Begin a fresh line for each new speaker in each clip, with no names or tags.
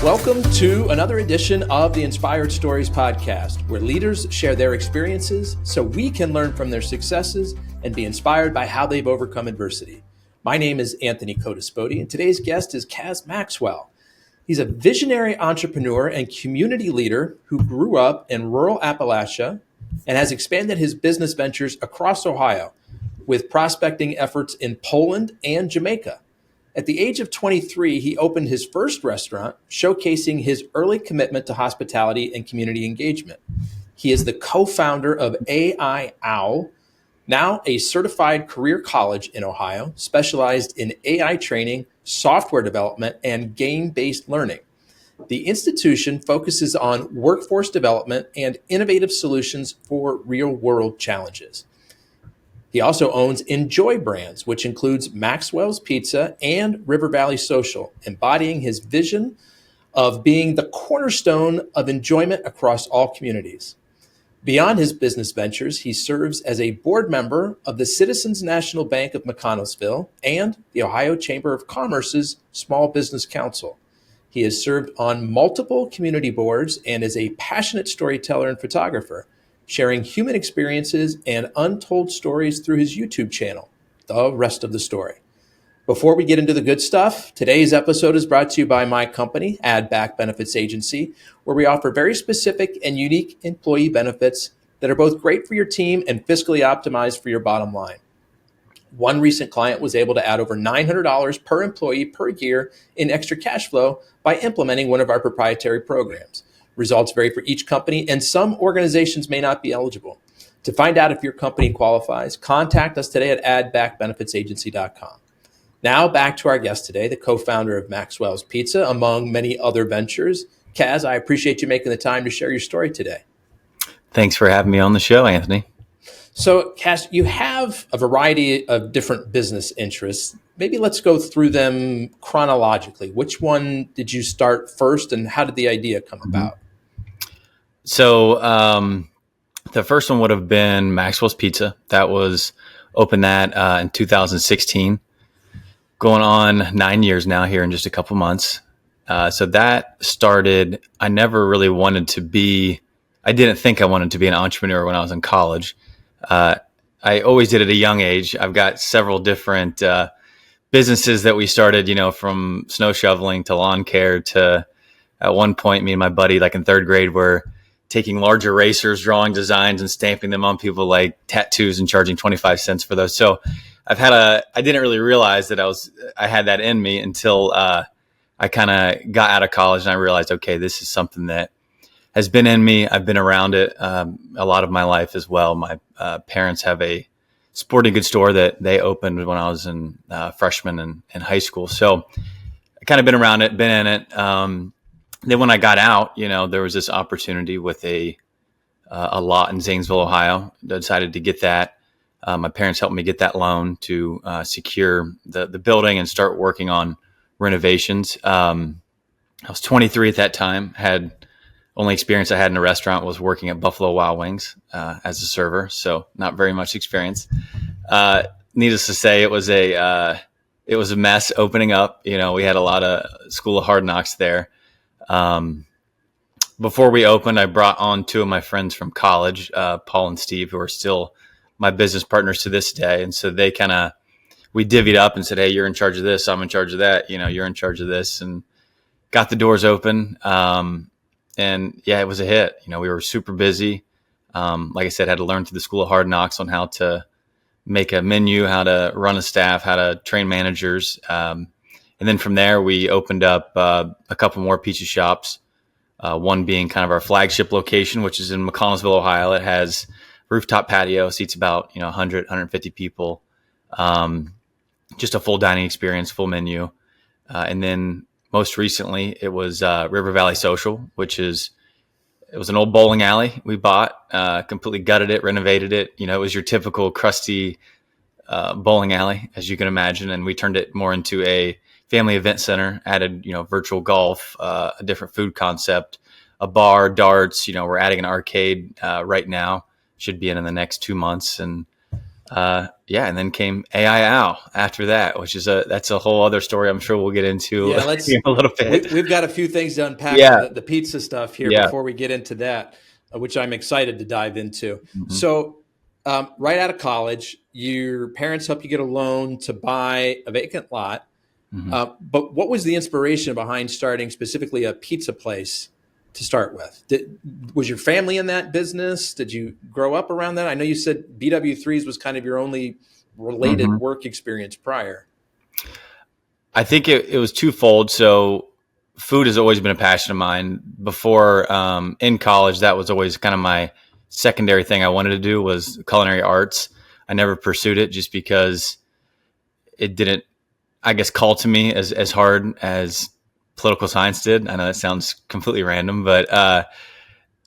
Welcome to another edition of the Inspired Stories podcast, where leaders share their experiences so we can learn from their successes and be inspired by how they've overcome adversity. My name is Anthony Codispoti, and today's guest is Cas Maxwell. He's a visionary entrepreneur and community leader who grew up in rural Appalachia and has expanded his business ventures across Ohio with prospecting efforts in Poland and Jamaica. At the age of 23, he opened his first restaurant, showcasing his early commitment to hospitality and community engagement. He is the co-founder of AI Owl, now a certified career college in Ohio, specialized in AI training, software development, and game-based learning. The institution focuses on workforce development and innovative solutions for real-world challenges. He also owns Enjoy Brands, which includes Maxwell's Pizza and River Valley Social, embodying his vision of being the cornerstone of enjoyment across all communities. Beyond his business ventures, he serves as a board member of the Citizens National Bank of McConnellsville and the Ohio Chamber of Commerce's Small Business Council. He has served on multiple community boards and is a passionate storyteller and photographer, sharing human experiences and untold stories through his YouTube channel, The Rest of the Story. Before we get into the good stuff, today's episode is brought to you by my company, Add Back Benefits Agency, where we offer very specific and unique employee benefits that are both great for your team and fiscally optimized for your bottom line. One recent client was able to add over $900 per employee per year in extra cash flow by implementing one of our proprietary programs. Results vary for each company, and some organizations may not be eligible. To find out if your company qualifies, contact us today at addbackbenefitsagency.com. Now back to our guest today, the co-founder of Maxwell's Pizza, among many other ventures. Cas, I appreciate you making the time to share your story today.
Thanks for having me on the show, Anthony.
So, Cas, you have a variety of different business interests. Maybe let's go through them chronologically. Which one did you start first, and how did the idea come about?
So the first one would have been Maxwell's Pizza. That was opened in 2016, going on 9 years now here in just a couple months. So that started, I didn't think I wanted to be an entrepreneur when I was in college. I always did at a young age. I've got several different businesses that we started, from snow shoveling to lawn care to, at one point, me and my buddy, like in third grade, were taking large erasers, drawing designs and stamping them on people like tattoos and charging 25 cents for those. So I didn't really realize that I had that in me until I kind of got out of college, and I realized, okay, this is something that has been in me. I've been around it a lot of my life as well. My parents have a sporting goods store that they opened when I was in freshman in high school. So I kind of been around it, been in it. Then when I got out, there was this opportunity with a lot in Zanesville, Ohio. I decided to get that. My parents helped me get that loan to secure the building and start working on renovations. I was 23 at that time. Only experience I had in a restaurant was working at Buffalo Wild Wings as a server, so not very much experience. Needless to say, it was a mess opening up. We had a lot of School of Hard Knocks there. Before we opened, I brought on two of my friends from college, Paul and Steve, who are still my business partners to this day. And so we divvied up and said, hey, you're in charge of this. I'm in charge of that. You're in charge of this, and got the doors open. And yeah, it was a hit. We were super busy. Like I said, had to learn through the School of Hard Knocks on how to make a menu, how to run a staff, how to train managers. And then from there, we opened up a couple more pizza shops, one being kind of our flagship location, which is in McConnellsville, Ohio. It has rooftop patio, seats about 100, 150 people, just a full dining experience, full menu. And then most recently, it was River Valley Social, it was an old bowling alley we bought, completely gutted it, renovated it. It was your typical crusty bowling alley, as you can imagine. And we turned it more into a family event center, added, virtual golf, a different food concept, a bar, darts. We're adding an arcade right now, should be in the next 2 months. And Yeah, and then came AI Al after that, which is that's a whole other story. I'm sure we'll get into
Yeah,
in a little bit.
we've got a few things to unpack on
Yeah,
the pizza stuff here
yeah.
before we get into that, which I'm excited to dive into.
Hmm.
So, right out of college, your parents help you get a loan to buy a vacant lot.
Hmm.
But what was the inspiration behind starting specifically a pizza place to start with? Was your family in that business? Did you grow up around that? I know you said BW3s was kind of your only related
Hmm.
work experience prior.
I think it was twofold. So food has always been a passion of mine. Before in college, that was always kind of my secondary thing I wanted to do was culinary arts. I never pursued it just because it didn't, I guess, call to me as hard as political science did. I know that sounds completely random, but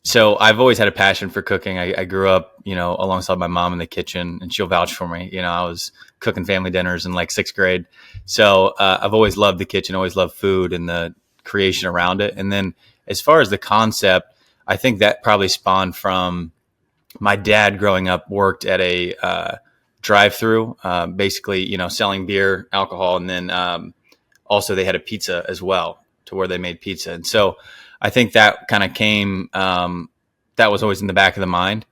so I've always had a passion for cooking. I grew up, alongside my mom in the kitchen, and she'll vouch for me. I was cooking family dinners in like sixth grade. So I've always loved the kitchen, always loved food and the creation around it. And then as far as the concept, I think that probably spawned from my dad growing up worked at a drive-through, basically, selling beer, alcohol, and then also they had a pizza as well to where they made pizza. And so I think that kind of came, that was always in the back of the mind.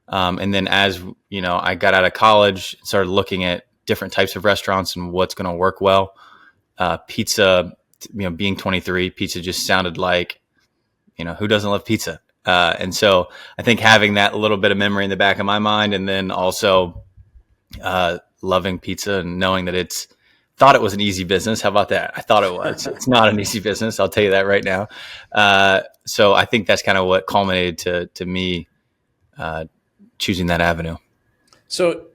And then as, I got out of college, started looking at different types of restaurants and what's going to work well. Pizza, being 23, pizza just sounded like, who doesn't love pizza? And so I think having that little bit of memory in the back of my mind, and then also loving pizza and knowing that thought it was an easy business. How about that? I thought it was. It's not an easy business. I'll tell you that right now. So I think that's kind of what culminated to me choosing that avenue.
So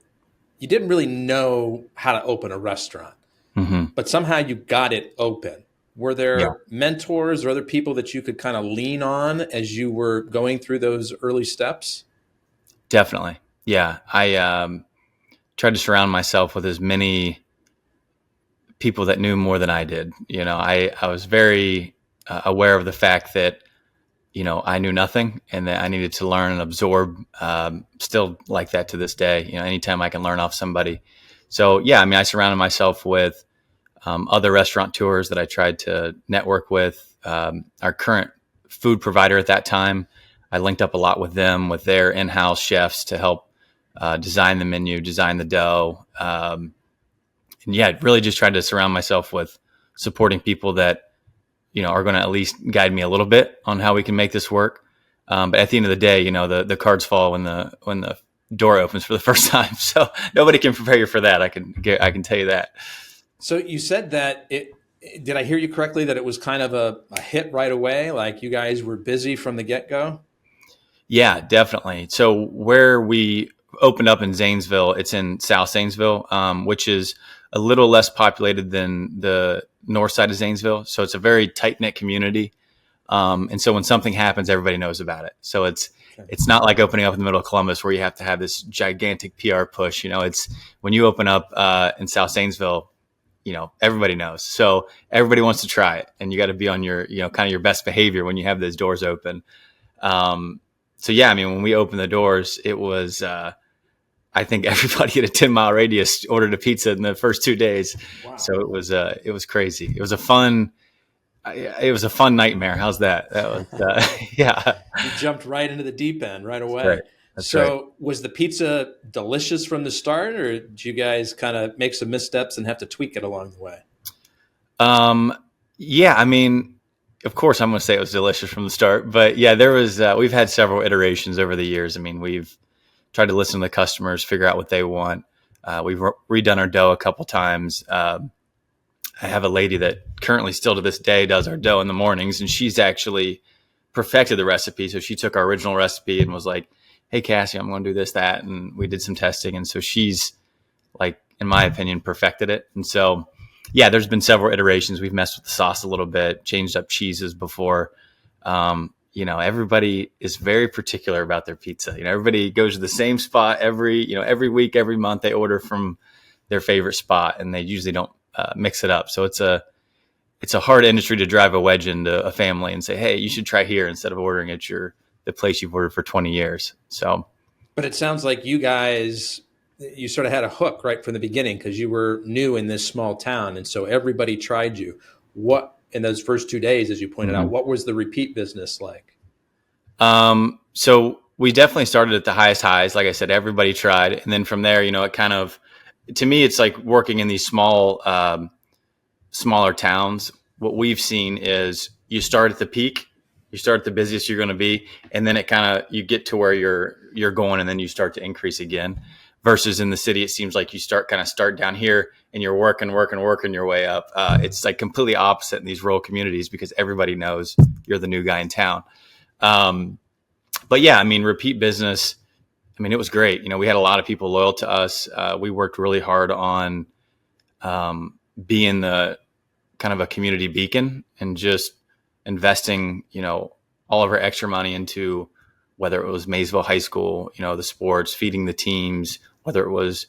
you didn't really know how to open a restaurant,
Hmm.
but somehow you got it open. Were
Yeah,
there mentors or other people that you could kind of lean on as you were going through those early steps?
definitely. Yeah. I tried to surround myself with as many people that knew more than I did. I was very aware of the fact that I knew nothing and that I needed to learn and absorb, still like that to this day, anytime I can learn off somebody. So, yeah, I mean, I surrounded myself with other restaurateurs that I tried to network with. Our current food provider at that time, I linked up a lot with them, with their in-house chefs to help design the menu, design the dough. And yeah, really just tried to surround myself with supporting people that are going to at least guide me a little bit on how we can make this work. But at the end of the day, the cards fall when the door opens for the first time. So nobody can prepare you for that. I can tell you that.
So you said that did I hear you correctly that it was kind of a hit right away? Like you guys were busy from the get-go?
Yeah, definitely. So where we opened up in Zanesville, it's in South Zanesville, which is a little less populated than the north side of Zanesville. So it's a very tight knit community. And so when something happens, everybody knows about it. So
Okay.
it's not like opening up in the middle of Columbus where you have to have this gigantic PR push. It's when you open up in South Zanesville, everybody knows. So everybody wants to try it, and you got to be on your, kind of your best behavior when you have those doors open. So yeah, I mean, when we opened the doors, it was, I think everybody in a 10-mile radius ordered a pizza in the first 2 days.
Wow.
So it was crazy. It was a fun nightmare. How's that? That was, yeah,
You jumped right into the deep end right
that's right.
away.
That's right.
So was the pizza delicious from the start, or did you guys kind of make some missteps and have to tweak it along the way?
Um, yeah, I mean, of course, I'm going to say it was delicious from the start, but yeah, we've had several iterations over the years. I mean, we've tried to listen to the customers, figure out what they want. We've redone our dough a couple times. I have a lady that currently still to this day does our dough in the mornings, and she's actually perfected the recipe. So she took our original recipe and was like, "Hey, Cassie, I'm going to do this, that." And we did some testing. And so she's, like, in my opinion, perfected it. And so, yeah, there's been several iterations. We've messed with the sauce a little bit, changed up cheeses before. Everybody is very particular about their pizza. Everybody goes to the same spot every week, every month. They order from their favorite spot, and they usually don't mix it up. So it's a hard industry to drive a wedge into a family and say, "Hey, you should try here," instead of ordering at the place you've ordered for 20 years. So,
But it sounds like you guys you sort of had a hook right from the beginning because you were new in this small town, and so everybody tried you. What in those first 2 days, as you pointed out, what was the repeat business like?
So we definitely started at the highest highs. Like I said, everybody tried. And then from there, it kind of, to me, it's like working in these smaller towns. What we've seen is you start at the peak, you start at the busiest you're going to be, and then it kind of, you get to where you're going, and then you start to increase again. Versus in the city, it seems like you start down here and you're working your way up. It's like completely opposite in these rural communities because everybody knows you're the new guy in town. But yeah, I mean, repeat business, I mean, it was great. We had a lot of people loyal to us. We worked really hard on being the kind of a community beacon and just investing, all of our extra money into whether it was Maysville High School, the sports, feeding the teams, whether it was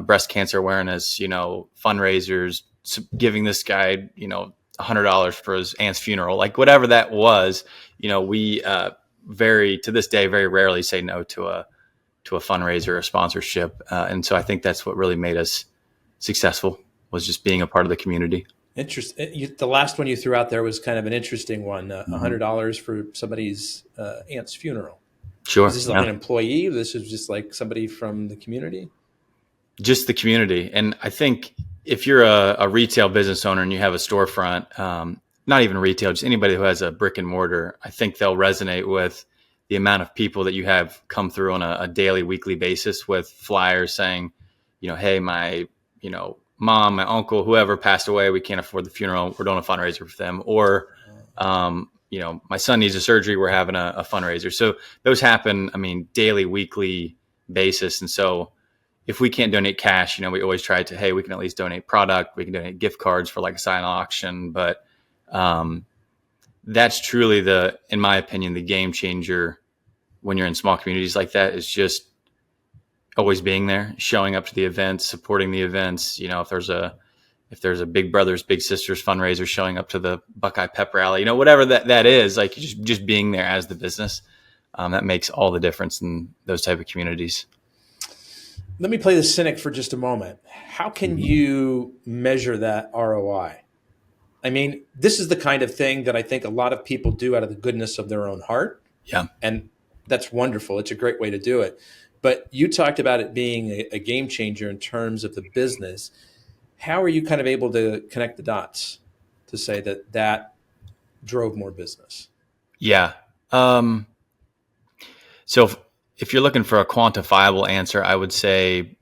breast cancer awareness, fundraisers, giving this guy, $100 for his aunt's funeral, like whatever that was, we to this day, very rarely say no to a fundraiser or sponsorship. And so I think that's what really made us successful, was just being a part of the community.
Interesting. The last one you threw out there was kind of an interesting one, $100 for somebody's aunt's funeral.
Sure.
Is this like an employee? This is just like somebody from the community?
Just the community. And I think if you're a retail business owner and you have a storefront, not even retail, just anybody who has a brick and mortar, I think they'll resonate with the amount of people that you have come through on a daily, weekly basis with flyers saying, hey, my, mom, my uncle, whoever passed away, we can't afford the funeral, we're doing a fundraiser for them. Or, my son needs a surgery, we're having a fundraiser. So those happen, daily, weekly basis. And so if we can't donate cash, we always try to, hey, we can at least donate product. We can donate gift cards for like a silent auction. But that's truly in my opinion, the game changer when you're in small communities like that, is just always being there, showing up to the events, supporting the events. If there's a Big Brothers Big Sisters fundraiser, showing up to the Buckeye Pep Rally, whatever that is, like just being there as the business, that makes all the difference in those type of communities.
Let me play the cynic for just a moment. How can you measure that ROI? This is the kind of thing that I think a lot of people do out of the goodness of their own heart.
Yeah.
And that's wonderful. It's a great way to do it. But you talked about it being a game changer in terms of the business. How are you kind of able to connect the dots to say that drove more business?
Yeah. So if you're looking for a quantifiable answer, I would say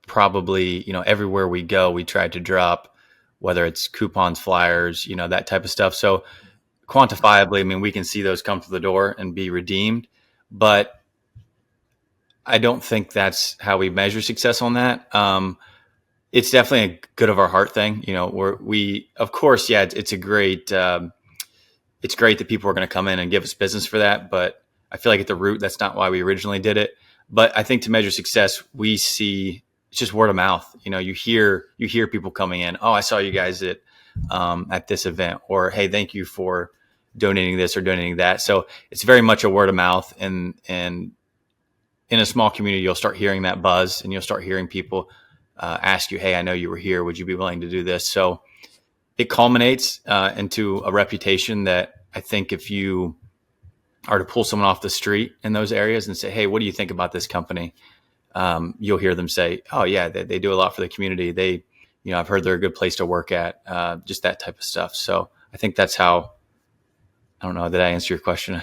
probably, everywhere we go, we try to drop, whether it's coupons, flyers, that type of stuff. So quantifiably, we can see those come through the door and be redeemed, but I don't think that's how we measure success on that. It's definitely a good of our heart thing. Of course, yeah, it's great that people are going to come in and give us business for that. But I feel like at the root, that's not why we originally did it. But I think to measure success, we see it's just word of mouth. You hear people coming in. Oh, I saw you guys at this event, or, hey, thank you for donating this or donating that. So it's very much a word of mouth. And in a small community, you'll start hearing that buzz, and you'll start hearing people ask you, hey, I know you were here. Would you be willing to do this? So it culminates into a reputation that I think if you are to pull someone off the street in those areas and say, hey, what do you think about this company? You'll hear them say, oh yeah, they do a lot for the community. I've heard they're a good place to work at, just that type of stuff. So I think that's how, I don't know, did I answer your question?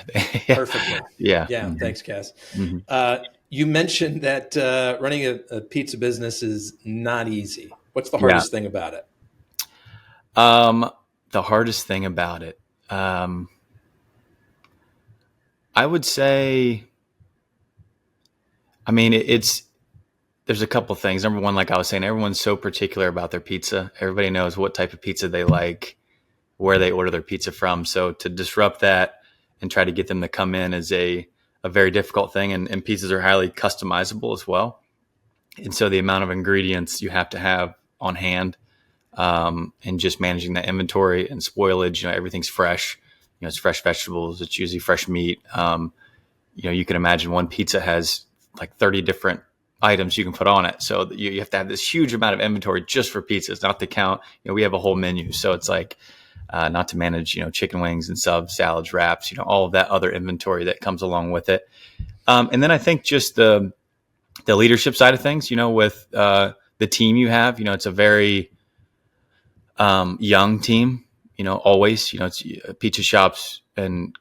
Perfectly.
Yeah.
Mm-hmm. Thanks, Cas. Mm-hmm. You mentioned that running a pizza business is not easy. What's the hardest thing about it?
The hardest thing about it, I would say, there's a couple things. Number one, like I was saying, everyone's so particular about their pizza. Everybody knows what type of pizza they like, where they order their pizza from. So to disrupt that and try to get them to come in is a very difficult thing. And pizzas are highly customizable as well. And so the amount of ingredients you have to have on hand, and just managing that inventory and spoilage, everything's fresh. It's fresh vegetables. It's usually fresh meat. You can imagine one pizza has like 30 different items you can put on it. So you have to have this huge amount of inventory just for pizzas, not to count, we have a whole menu. So it's like, not to manage, chicken wings and subs, salads, wraps, all of that other inventory that comes along with it. And then I think just the leadership side of things, with the team you have, it's a very young team, always, it's pizza shops and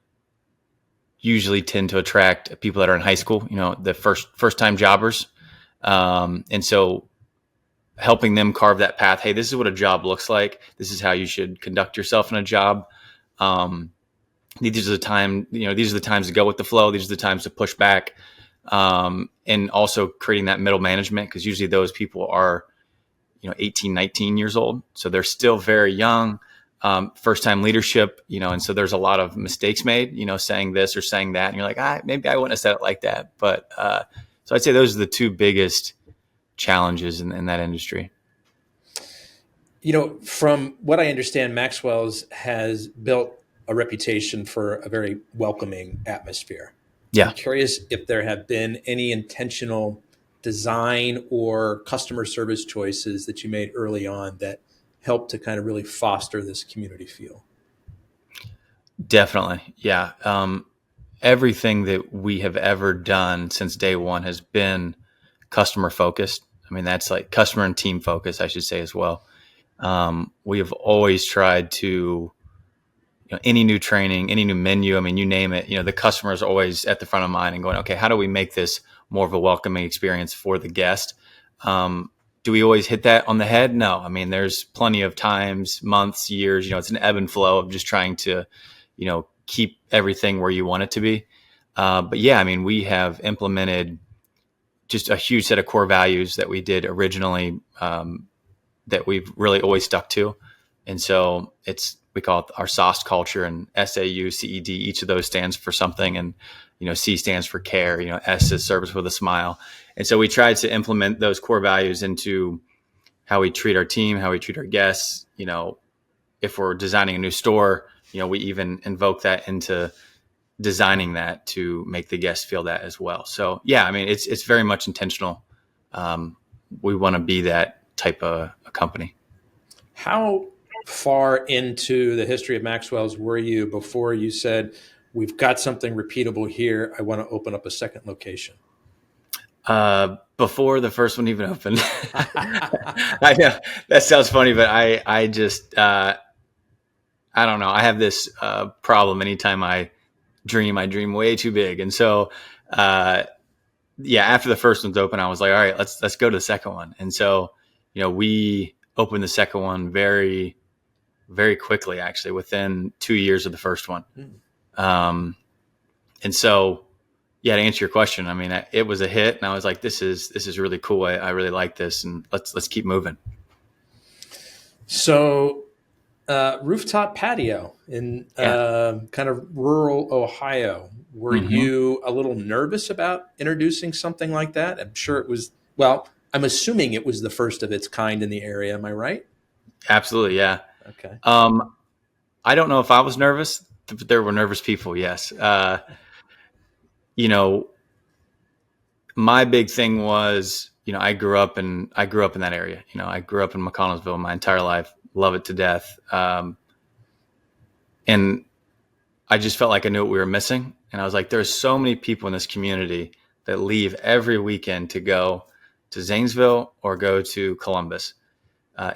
usually tend to attract people that are in high school, the first time jobbers. And so helping them carve that path. Hey, this is what a job looks like. This is how you should conduct yourself in a job. These are the times to go with the flow. These are the times to push back. And also creating that middle management, because usually those people are, 18, 19 years old. So they're still very young, first time leadership, and so there's a lot of mistakes made, saying this or saying that. And you're like, maybe I wouldn't have said it like that. But, so I'd say those are the two biggest challenges in that industry.
From what I understand, Maxwell's has built a reputation for a very welcoming atmosphere.
Yeah.
I'm curious if there have been any intentional design or customer service choices that you made early on that helped to kind of really foster this community feel.
Definitely. Yeah. Everything that we have ever done since day one has been customer focused. I mean, that's like customer and team focused, I should say as well. We have always tried to, any new training, any new menu, I mean, you name it, the customer is always at the front of mind and going, okay, how do we make this more of a welcoming experience for the guest? Do we always hit that on the head? No. I mean, there's plenty of times, months, years, it's an ebb and flow of just trying to, keep everything where you want it to be. But yeah, I mean, we have implemented just a huge set of core values that we did originally, that we've really always stuck to. And so we call it our SAUCE culture, and SAUCED, each of those stands for something. And, C stands for care, S is service with a smile. And so we tried to implement those core values into how we treat our team, how we treat our guests. If we're designing a new store, we even invoke that into designing that to make the guests feel that as well. So yeah, I mean, it's very much intentional. We want to be that type of a company.
How far into the history of Maxwell's were you before you said, we've got something repeatable here, I want to open up a second location?
Before the first one even opened. I know that sounds funny, but I just, I don't know. I have this problem. Anytime I dream way too big. And so, after the first one's open, I was like, all right, let's go to the second one. And so, we opened the second one very, very quickly, actually, within 2 years of the first one. And so, to answer your question, I mean, it was a hit, and I was like, this is really cool. I really like this, and let's keep moving.
So, rooftop patio in kind of rural Ohio. Were you a little nervous about introducing something like that? I'm sure it was. Well, I'm assuming it was the first of its kind in the area. Am I right?
Absolutely, yeah.
Okay.
I don't know if I was nervous, but there were nervous people. Yes. My big thing was, I grew up in that area. I grew up in McConnellsville my entire life. Love it to death. And I just felt like I knew what we were missing. And I was like, there's so many people in this community that leave every weekend to go to Zanesville or go to Columbus.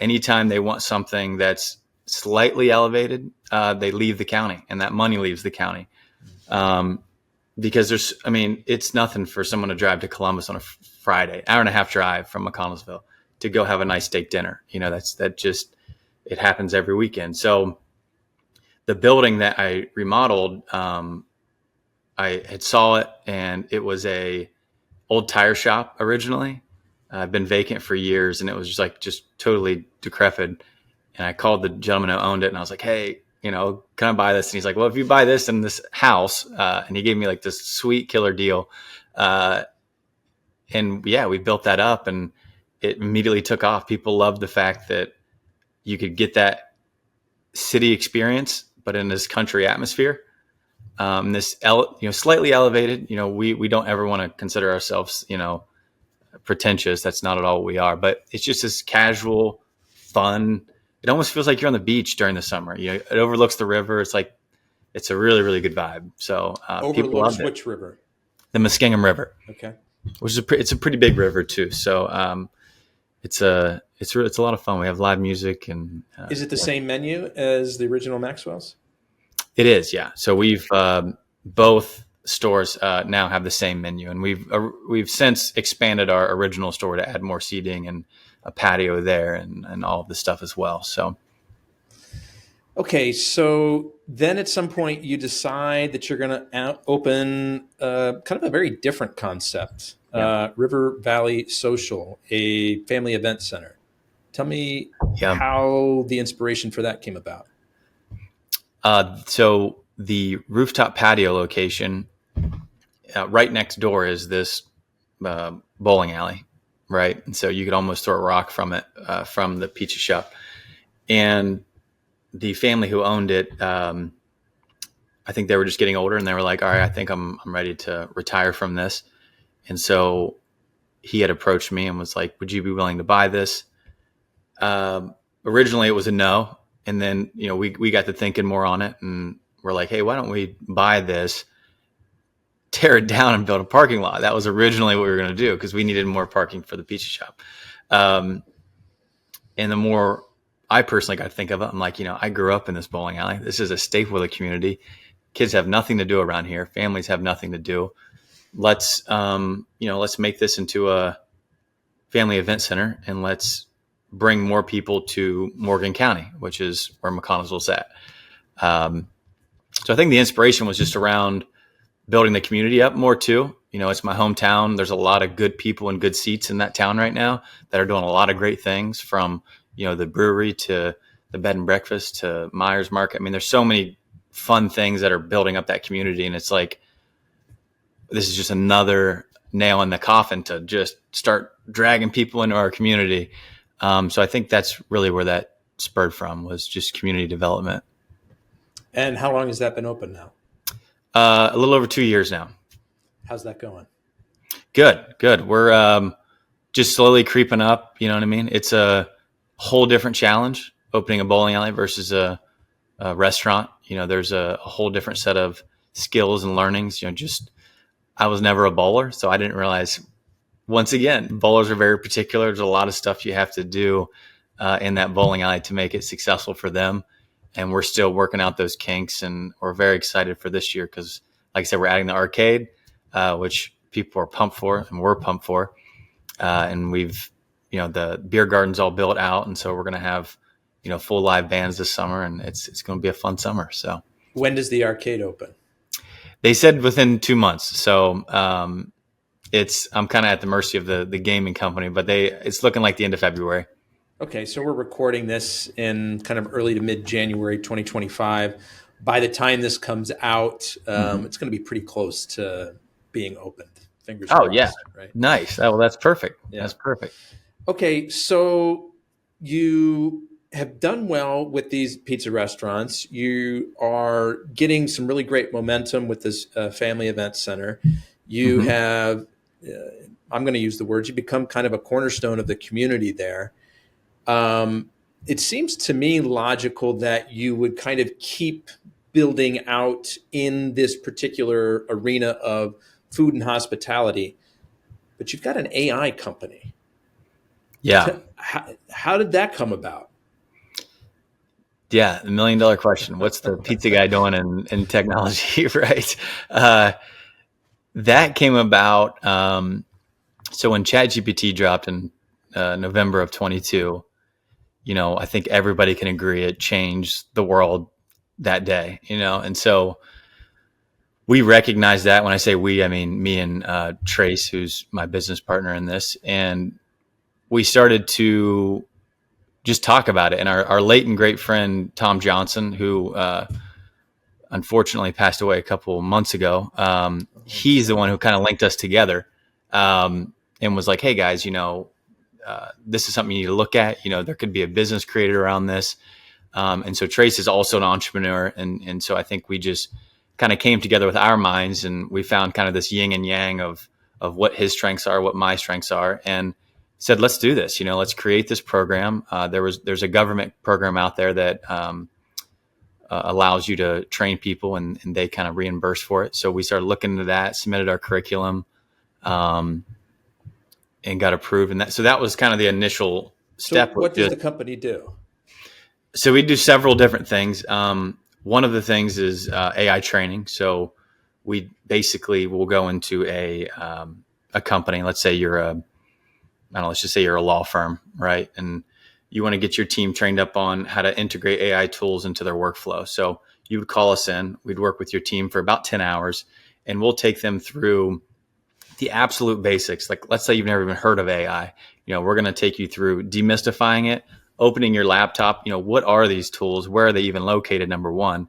Anytime they want something that's slightly elevated, they leave the county, and that money leaves the county. Because it's nothing for someone to drive to Columbus on a Friday, hour and a half drive from McConnellsville to go have a nice steak dinner. It happens every weekend. So the building that I remodeled, I had saw it, and it was a old tire shop originally. Been vacant for years, and it was just totally decrepit. And I called the gentleman who owned it, and I was like, hey, can I buy this? And he's like, well, if you buy this and this house, and he gave me like this sweet killer deal. And we built that up, and it immediately took off. People loved the fact that you could get that city experience, but in this country atmosphere. Slightly elevated. We don't ever want to consider ourselves, pretentious. That's not at all what we are, but it's just this casual, fun. It almost feels like you're on the beach during the summer. It overlooks the river. It's a really, really good vibe. So people
Overlooks
loved it.
which river?
The Muskingum River.
Okay.
Which is it's a pretty big river too. So it's a lot of fun. We have live music and.
Is it the same menu as the original Maxwell's?
It is, yeah. So we've both stores now have the same menu, and we've since expanded our original store to add more seating and a patio there and all of the stuff as well. So.
Okay, so then at some point you decide that you're going to open kind of a very different concept, River Valley Social, a family event center. Tell me how the inspiration for that came about.
So the rooftop patio location right next door is this bowling alley, right? And so you could almost throw a rock from it, from the pizza shop. And the family who owned it, I think they were just getting older and they were like, all right, I think I'm ready to retire from this. And so he had approached me and was like, would you be willing to buy this? Originally it was a no. And then, we got to thinking more on it and we're like, hey, why don't we buy this, tear it down and build a parking lot? That was originally what we were going to do because we needed more parking for the pizza shop. And the more I personally got to think of it, I'm like, I grew up in this bowling alley. This is a staple of the community. Kids have nothing to do around here. Families have nothing to do. Let's make this into a family event center and let's bring more people to Morgan County, which is where McConnellsville's at. So I think the inspiration was just around building the community up more too. It's my hometown. There's a lot of good people and good seats in that town right now that are doing a lot of great things, from, the brewery to the bed and breakfast to Myers Market. I mean, there's so many fun things that are building up that community. And it's like, this is just another nail in the coffin to just start dragging people into our community. So I think that's really where that spurred from, was just community development.
And how long has that been open now?
A little over 2 years now.
How's that going?
Good. We're just slowly creeping up. You know what I mean? It's a whole different challenge opening a bowling alley versus a restaurant. There's a whole different set of skills and learnings. I was never a bowler, so I didn't realize. Once again, bowlers are very particular. There's a lot of stuff you have to do in that bowling alley to make it successful for them. And we're still working out those kinks, and we're very excited for this year because, like I said, we're adding the arcade, which people are pumped for and we're pumped for. And we've, the beer garden's all built out. And so we're going to have, full live bands this summer, and it's going to be a fun summer. So
when does the arcade open?
They said within 2 months. So I'm kind of at the mercy of the gaming company, but it's looking like the end of February.
Okay, so we're recording this in kind of early to mid-January 2025. By the time this comes out, it's going to be pretty close to being opened. Fingers crossed.
Oh, yeah.
Right?
Nice. Oh, well, that's perfect.
Yeah.
That's perfect.
Okay, so you have done well with these pizza restaurants. You are getting some really great momentum with this family event center. You have, I'm going to use the words, you become kind of a cornerstone of the community there. It seems to me logical that you would kind of keep building out in this particular arena of food and hospitality, but you've got an AI company.
Yeah.
How did that come about?
Yeah. The $1 million question. What's the pizza guy doing in technology? Right. That came about. So when ChatGPT dropped in November of 22, I think everybody can agree it changed the world that day, and so we recognize that. When I say we, I mean me and Trace, who's my business partner in this, and we started to just talk about it. And our late and great friend, Tom Johnson, who unfortunately passed away a couple of months ago, he's the one who kind of linked us together and was like, hey guys, this is something you need to look at. There could be a business created around this. And so Trace is also an entrepreneur. And so I think we just kind of came together with our minds, and we found kind of this yin and yang of what his strengths are, what my strengths are, and said, let's do this. Let's create this program. There's a government program out there that allows you to train people, and they kind of reimburse for it. So we started looking into that, submitted our curriculum, and got approved. And that was kind of the initial step.
So what does the company do?
So we do several different things. One of the things is AI training. So we basically will go into a company. Let's say let's just say you're a law firm, right? And you want to get your team trained up on how to integrate AI tools into their workflow. So you would call us in, we'd work with your team for about 10 hours, and we'll take them through the absolute basics. Like, let's say you've never even heard of AI. We're going to take you through demystifying it, opening your laptop. What are these tools? Where are they even located? Number one.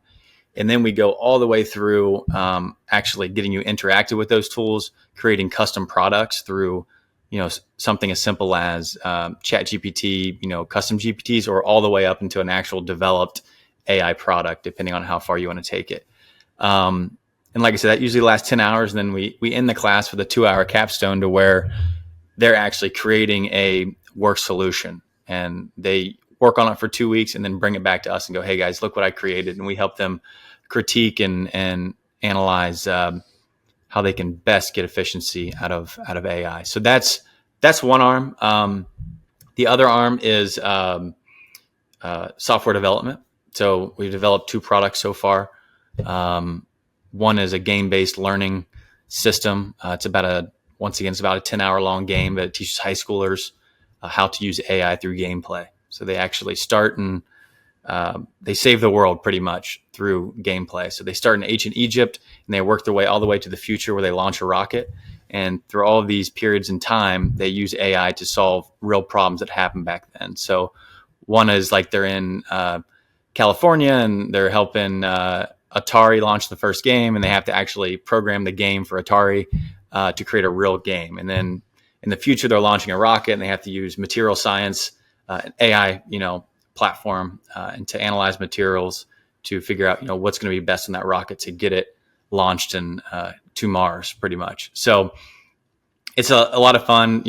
And then we go all the way through actually getting you interacted with those tools, creating custom products through something as simple as Chat GPT, custom GPTs, or all the way up into an actual developed AI product, depending on how far you want to take it. And like I said, that usually lasts 10 hours. And then we end the class with a 2-hour capstone to where they're actually creating a work solution, and they work on it for 2 weeks and then bring it back to us and go, hey guys, look what I created. And we help them critique and analyze how they can best get efficiency out of AI. So that's one arm. The other arm is software development. So we've developed 2 products so far. One is a game-based learning system. It's about a 10-hour long game, but it teaches high schoolers how to use AI through gameplay. So they actually start and they save the world pretty much through gameplay. So they start in ancient Egypt and they work their way all the way to the future where they launch a rocket. And through all of these periods in time, they use AI to solve real problems that happened back then. So one is like they're in California and they're helping Atari launch the first game, and they have to actually program the game for Atari to create a real game. And then in the future, they're launching a rocket and they have to use material science, AI, platform and to analyze materials to figure out, what's going to be best in that rocket to get it launched and to Mars, pretty much. So it's a lot of fun.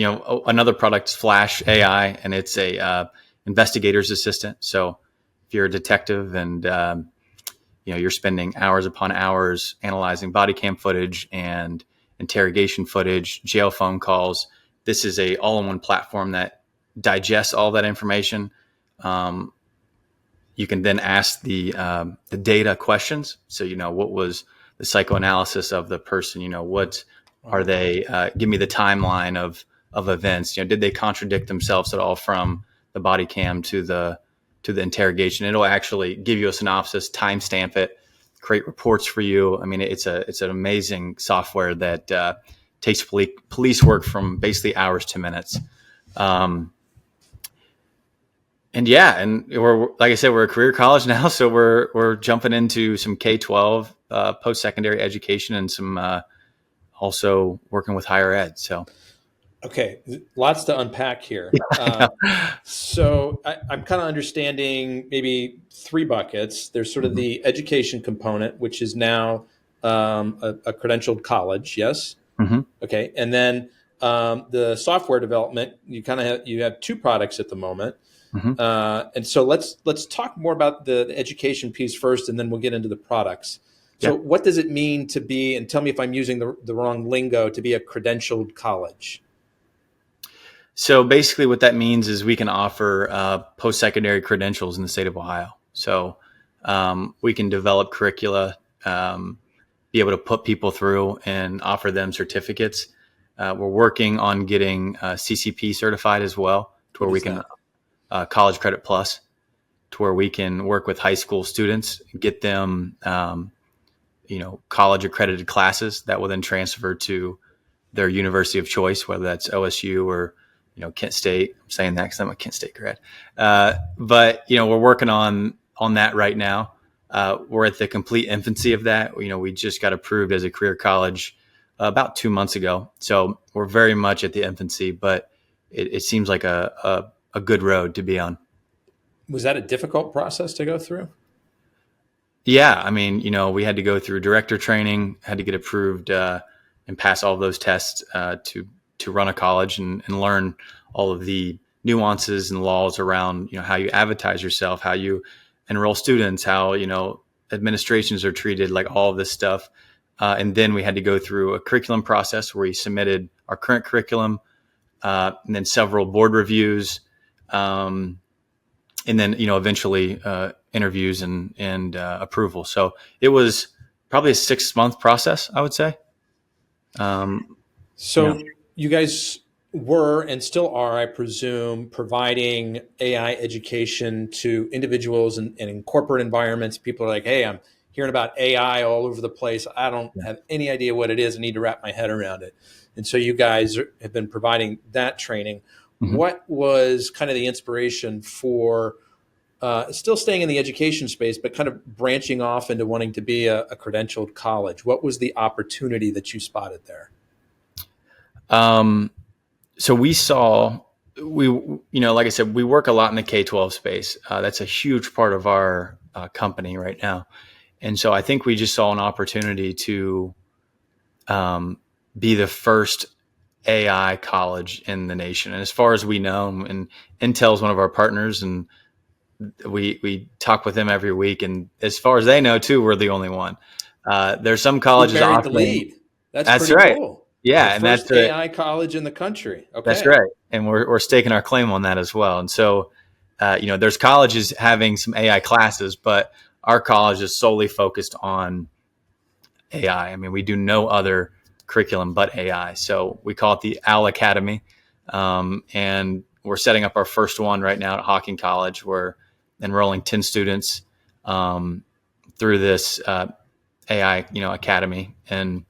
Another product is Flash AI, and it's a investigator's assistant. So if you're a detective and you're spending hours upon hours analyzing body cam footage and interrogation footage, jail phone calls, this is a all-in-one platform that digests all that information. You can then ask the data questions. So, what was the psychoanalysis of the person? What are they? Give me the timeline of events. Did they contradict themselves at all from the body cam to the interrogation? It'll actually give you a synopsis, timestamp it, create reports for you. I mean, it's an amazing software that takes police work from basically hours to minutes. And we're, like I said, we're a career college now, so we're jumping into some K-12 post-secondary education and some also working with higher ed. So,
okay, lots to unpack here. So I'm kind of understanding maybe 3 buckets. There's sort of the education component, which is now a credentialed college, yes?
Mm-hmm.
Okay, and then the software development. You have 2 products at the moment.
Mm-hmm.
And so let's talk more about the education piece first, and then we'll get into the products. So what does it mean to be, and tell me if I'm using the wrong lingo, to be a credentialed college?
So basically what that means is we can offer post-secondary credentials in the state of Ohio. So we can develop curricula, be able to put people through and offer them certificates. We're working on getting CCP certified as well, to where we can College Credit Plus, to where we can work with high school students, get them, college accredited classes that will then transfer to their university of choice, whether that's OSU or, Kent State. I'm saying that because I'm a Kent State grad. But we're working on that right now. We're at the complete infancy of that. We just got approved as a career college about 2 months ago. So we're very much at the infancy, but it seems like a good road to be on.
Was that a difficult process to go through?
Yeah. I mean, we had to go through director training, had to get approved and pass all of those tests to run a college and learn all of the nuances and laws around, how you advertise yourself, how you enroll students, how, administrations are treated, like all of this stuff. And then we had to go through a curriculum process where we submitted our current curriculum, and then several board reviews, and then, eventually interviews and approval. So it was probably a 6-month process, I would say.
So you guys were and still are, I presume, providing AI education to individuals and in corporate environments. People are like, hey, I'm hearing about AI all over the place. I don't have any idea what it is. I need to wrap my head around it. And so you guys have been providing that training.
Mm-hmm.
What was kind of the inspiration for still staying in the education space, but kind of branching off into wanting to be a credentialed college? What was the opportunity that you spotted there?
So like I said, we work a lot in the K-12 space. That's a huge part of our company right now. And so I think we just saw an opportunity to be the first AI college in the nation. And as far as we know, and Intel's one of our partners, and we talk with them every week. And as far as they know too, we're the only one. There's some colleges
buried
offering
the lead. That's pretty
right.
cool.
Yeah,
the
and
first
that's
AI college in the country. Okay,
that's right, and we're staking our claim on that as well. And so, there's colleges having some AI classes, but our college is solely focused on AI. I mean, we do no other curriculum but AI. So we call it the Owl Academy, and we're setting up our first one right now at Hawking College. We're enrolling 10 students through this AI, academy, and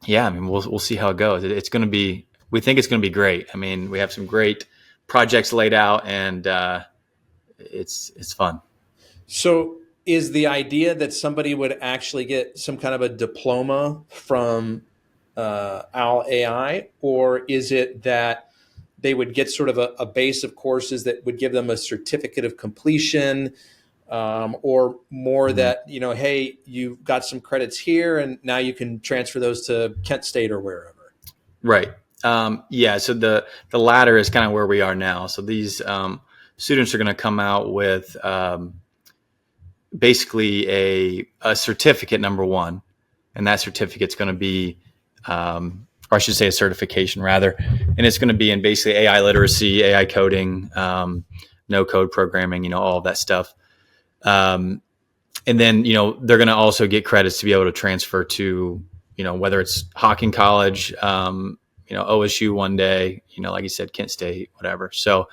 yeah, I mean, we'll see how it goes. It's going to be, we think it's going to be great. I mean, we have some great projects laid out, and it's fun.
So is the idea that somebody would actually get some kind of a diploma from Owl AI, or is it that they would get sort of a base of courses that would give them a certificate of completion, or more that, hey, you've got some credits here and now you can transfer those to Kent State or wherever?
Right. Yeah. So the latter is kind of where we are now. So these students are going to come out with basically a certificate, number one, and that certificate's going to be, or I should say a certification rather, and it's going to be in basically AI literacy, AI coding, no code programming, all of that stuff. And then, they're going to also get credits to be able to transfer to, whether it's Hawking College, OSU one day, like you said, Kent State, whatever. So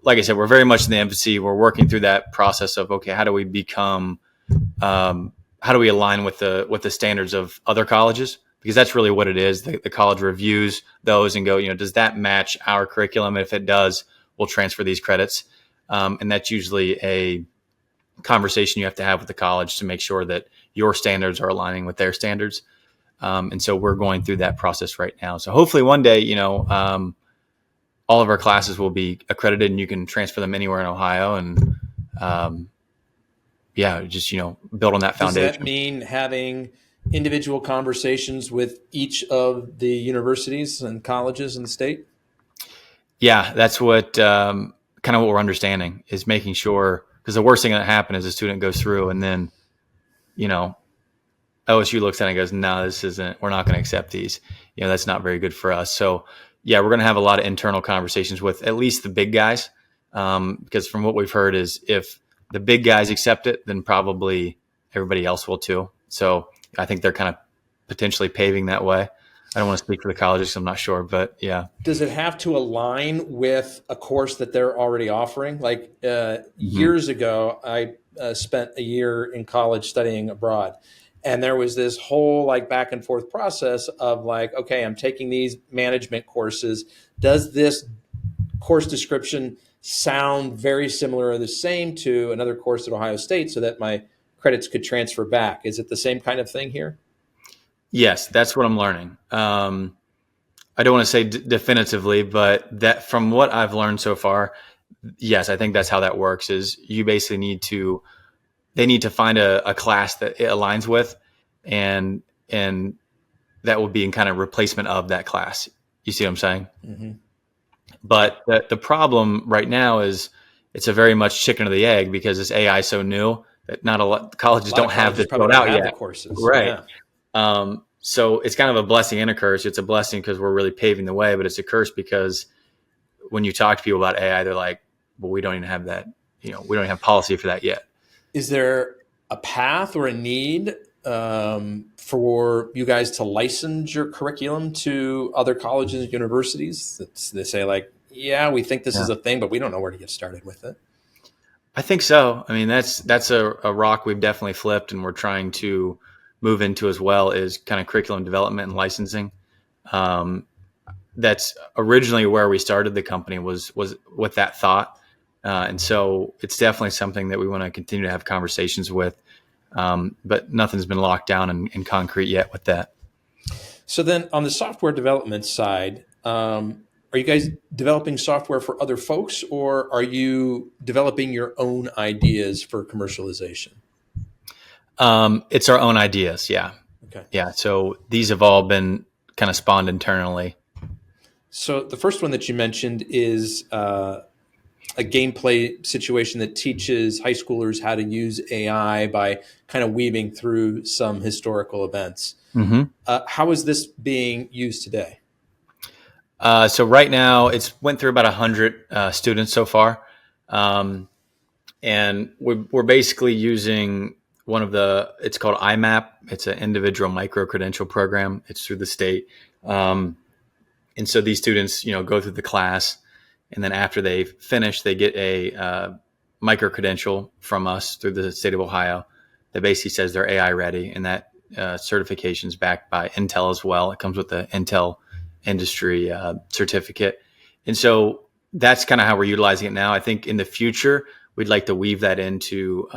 like I said, we're very much in the infancy. We're working through that process of, okay, how do we become, how do we align with the standards of other colleges? Because that's really what it is. The college reviews those and go, does that match our curriculum? If it does, we'll transfer these credits. And that's usually a conversation you have to have with the college to make sure that your standards are aligning with their standards. And so we're going through that process right now. So hopefully one day, all of our classes will be accredited and you can transfer them anywhere in Ohio. And just, build on that foundation.
Does that mean having individual conversations with each of the universities and colleges in the state?
Yeah, that's what kind of what we're understanding is making sure, because the worst thing that happen is a student goes through and then, OSU looks at it and goes, no, we're not going to accept these. That's not very good for us. So yeah, we're going to have a lot of internal conversations with at least the big guys. Because from what we've heard is if the big guys accept it, then probably everybody else will too. So I think they're kind of potentially paving that way. I don't want to speak for the colleges because I'm not sure, but yeah.
Does it have to align with a course that they're already offering? Like years ago, I spent a year in college studying abroad. And there was this whole back and forth process of okay, I'm taking these management courses. Does this course description sound very similar or the same to another course at Ohio State so that my credits could transfer back? Is it the same kind of thing here?
Yes, that's what I'm learning. I don't want to say definitively, but that from what I've learned so far, yes, I think that's how that works is you basically they need to find a class that it aligns with and that will be in kind of replacement of that class. You see what I'm saying?
Mm-hmm.
But the problem right now is it's a very much chicken or the egg, because this AI is so new that not a lot colleges
A lot
don't
of
have
colleges
this
probably
built
don't
out
have the
yet.
courses.
Right.
Yeah.
So it's kind of a blessing and a curse. It's a blessing because we're really paving the way, but it's a curse because when you talk to people about AI, they're like, well, we don't even have that. We don't even have policy for that yet.
Is there a path or a need for you guys to license your curriculum to other colleges and universities? They say like, yeah, we think this
Yeah.
is a thing, but we don't know where to get started with it.
I think so. I mean, that's a rock we've definitely flipped, and we're trying to move into as well, is kind of curriculum development and licensing. That's originally where we started the company, was with that thought. And so it's definitely something that we want to continue to have conversations with. But nothing's been locked down in concrete yet with that.
So then on the software development side, are you guys developing software for other folks, or are you developing your own ideas for commercialization?
It's our own ideas. Yeah.
Okay.
Yeah. So these have all been kind of spawned internally.
So the first one that you mentioned is a gameplay situation that teaches high schoolers how to use AI by kind of weaving through some historical events.
Mm-hmm.
How is this being used today?
So right now it's went through about 100 students so far. And we're basically using it's called IMAP. It's an individual micro credential program. It's through the state. And so these students, go through the class, and then after they finish, they get a micro credential from us through the state of Ohio that basically says they're AI ready, and that certification is backed by Intel as well. It comes with the Intel industry certificate. And so that's kind of how we're utilizing it now. I think in the future, we'd like to weave that into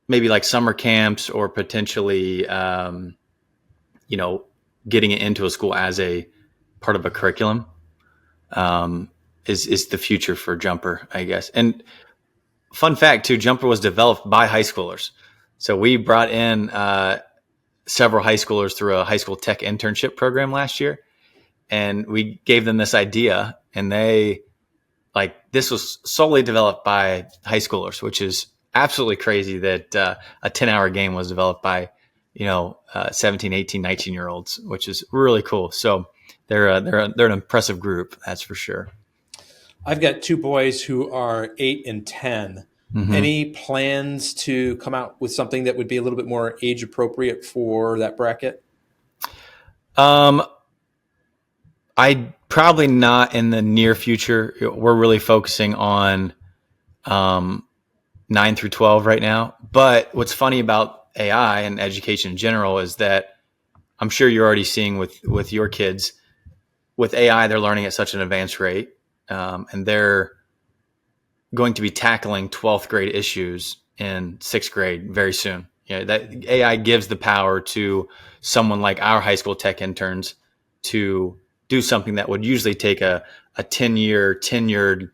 maybe like summer camps, or potentially, getting it into a school as a part of a curriculum. Is the future for Jumper, I guess. And fun fact too, Jumper was developed by high schoolers. So we brought in several high schoolers through a high school tech internship program last year, and we gave them this idea, and this was solely developed by high schoolers, which is absolutely crazy that a 10-hour game was developed by 17, 18, 19-year-olds, which is really cool. So they're an impressive group, that's for sure.
I've got two boys who are 8 and 10. Mm-hmm. Any plans to come out with something that would be a little bit more age appropriate for that bracket?
I probably not in the near future. We're really focusing on 9 through 12 right now. But what's funny about AI and education in general is that I'm sure you're already seeing with your kids, with AI, they're learning at such an advanced rate, and they're going to be tackling 12th grade issues in 6th grade very soon. That AI gives the power to someone like our high school tech interns to do something that would usually take a 10-year tenured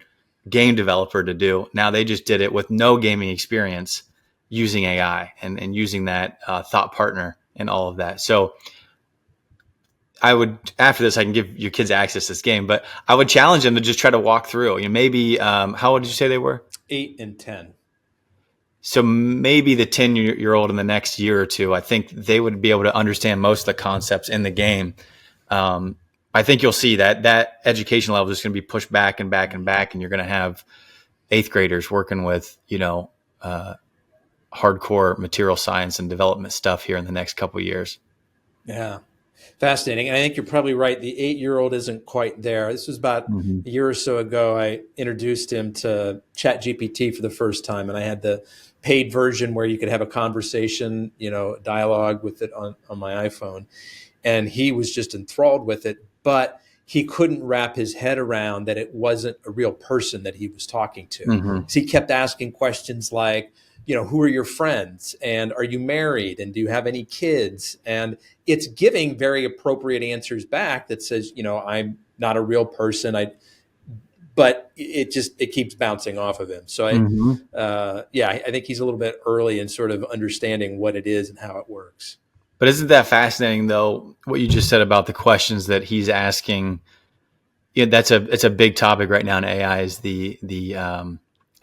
game developer to do. Now they just did it with no gaming experience, using AI and using that thought partner and all of that. So after this, I can give your kids access to this game, but I would challenge them to just try to walk through. Maybe how old did you say they were?
8 and 10. So
maybe the 10-year-old in the next year or two, I think they would be able to understand most of the concepts in the game. I think you'll see that education level is going to be pushed back and back and back, and you're going to have 8th graders working with hardcore material science and development stuff here in the next couple of years.
Yeah. Fascinating. And I think you're probably right. The 8-year-old isn't quite there. This was about a year or so ago. I introduced him to ChatGPT for the first time, and I had the paid version where you could have a conversation, dialogue with it on my iPhone. And he was just enthralled with it, but he couldn't wrap his head around that it wasn't a real person that he was talking to. Mm-hmm. So he kept asking questions like, who are your friends, and are you married, and do you have any kids? And it's giving very appropriate answers back that says, I'm not a real person. But it keeps bouncing off of him. So I think he's a little bit early in sort of understanding what it is and how it works.
But isn't that fascinating, though, what you just said about the questions that he's asking? Yeah, it's a big topic right now in AI, is the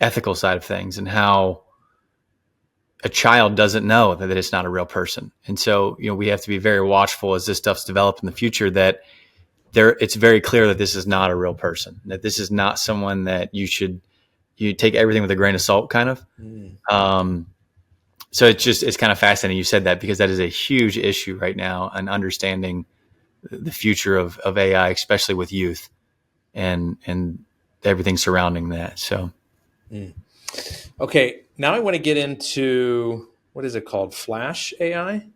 ethical side of things, and how a child doesn't know that it's not a real person. And so, we have to be very watchful as this stuff's developed in the future, that it's very clear that this is not a real person, that this is not someone that you take everything with a grain of salt, kind of.
Mm.
Um, so it's kind of fascinating you said that, because that is a huge issue right now, and understanding the future of AI, especially with youth and everything surrounding that. So,
Mm. Okay, now I want to get into, what is it called? Flash AI?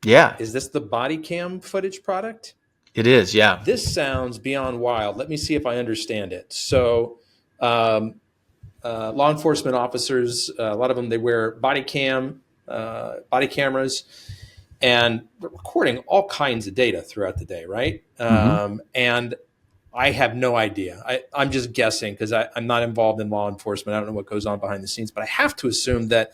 yeah,
Is this the body cam footage product?
it is. Yeah.
This sounds beyond wild. Let me see if I understand it. So, um, law enforcement officers, a lot of them, they wear body cameras, and they're recording all kinds of data throughout the day, right?
Mm-hmm.
And I have no idea. I'm just guessing, because I'm not involved in law enforcement. I don't know what goes on behind the scenes, but I have to assume that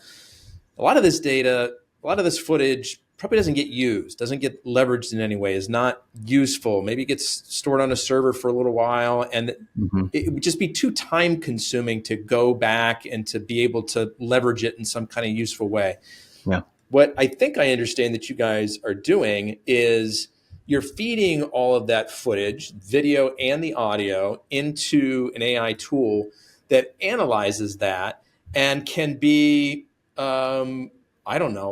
a lot of this data, a lot of this footage probably doesn't get used, doesn't get leveraged in any way, is not useful. Maybe it gets stored on a server for a little while, and
Mm-hmm.
it would just be too time consuming to go back and to be able to leverage it in some kind of useful way.
Yeah.
What I think I understand that you guys are doing is you're feeding all of that footage, video and the audio, into an AI tool that analyzes that and can be, I don't know,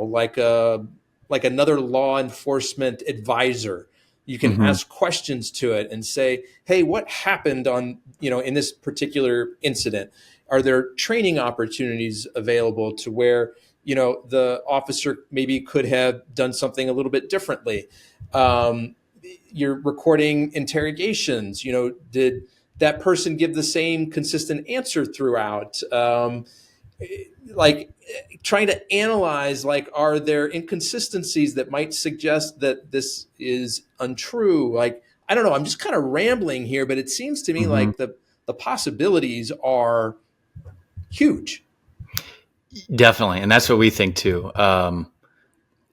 like another law enforcement advisor. You can
Mm-hmm.
ask questions to it and say, "Hey, what happened in this particular incident? Are there training opportunities available to where the officer maybe could have done something a little bit differently?" You're recording interrogations. Did that person give the same consistent answer throughout? Like, trying to analyze, like, are there inconsistencies that might suggest that this is untrue? Like, I don't know. I'm just kind of rambling here, but it seems to me
Mm-hmm.
like the possibilities are huge.
Definitely, and that's what we think too.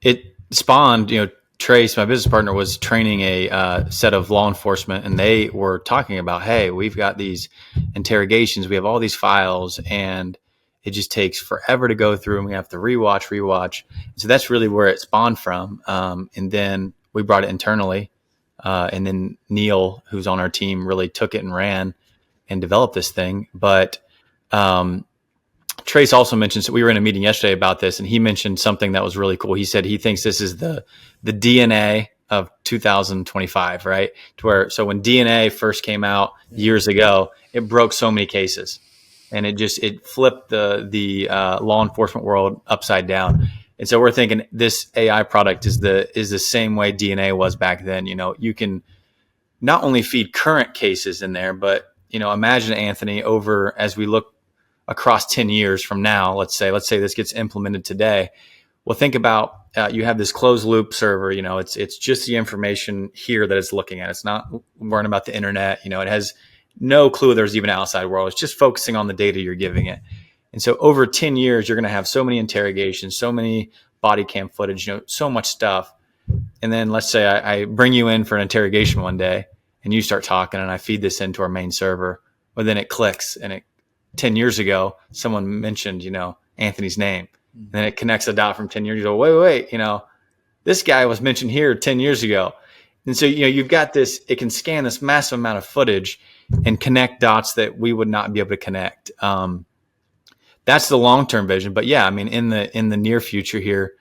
It spawned, Trace, my business partner, was training a set of law enforcement, and they were talking about, hey, we've got these interrogations, we have all these files, and it just takes forever to go through, and we have to rewatch. So that's really where it spawned from. And then we brought it internally, and then Neil, who's on our team, really took it and ran and developed this thing. But Trace also mentioned, so we were in a meeting yesterday about this, and he mentioned something that was really cool. He said he thinks this is the DNA of 2025, right? So when DNA first came out years ago, it broke so many cases, and it flipped the law enforcement world upside down. And so we're thinking this AI product is the same way DNA was back then. You can not only feed current cases in there, but imagine, Anthony, over as we look across 10 years from now, let's say this gets implemented today. Well, think about, you have this closed loop server, it's just the information here that it's looking at. It's not worrying about the internet. It has no clue there's even an outside world. It's just focusing on the data you're giving it. And so over 10 years, you're going to have so many interrogations, so many body cam footage, so much stuff. And then let's say I bring you in for an interrogation one day, and you start talking, and I feed this into our main server. Well, then it clicks, and 10 years ago, someone mentioned, Anthony's name. And then it connects a dot from 10 years ago. Wait, this guy was mentioned here 10 years ago. And so, you've got this, it can scan this massive amount of footage and connect dots that we would not be able to connect. That's the long-term vision. But yeah, I mean, in the near future here,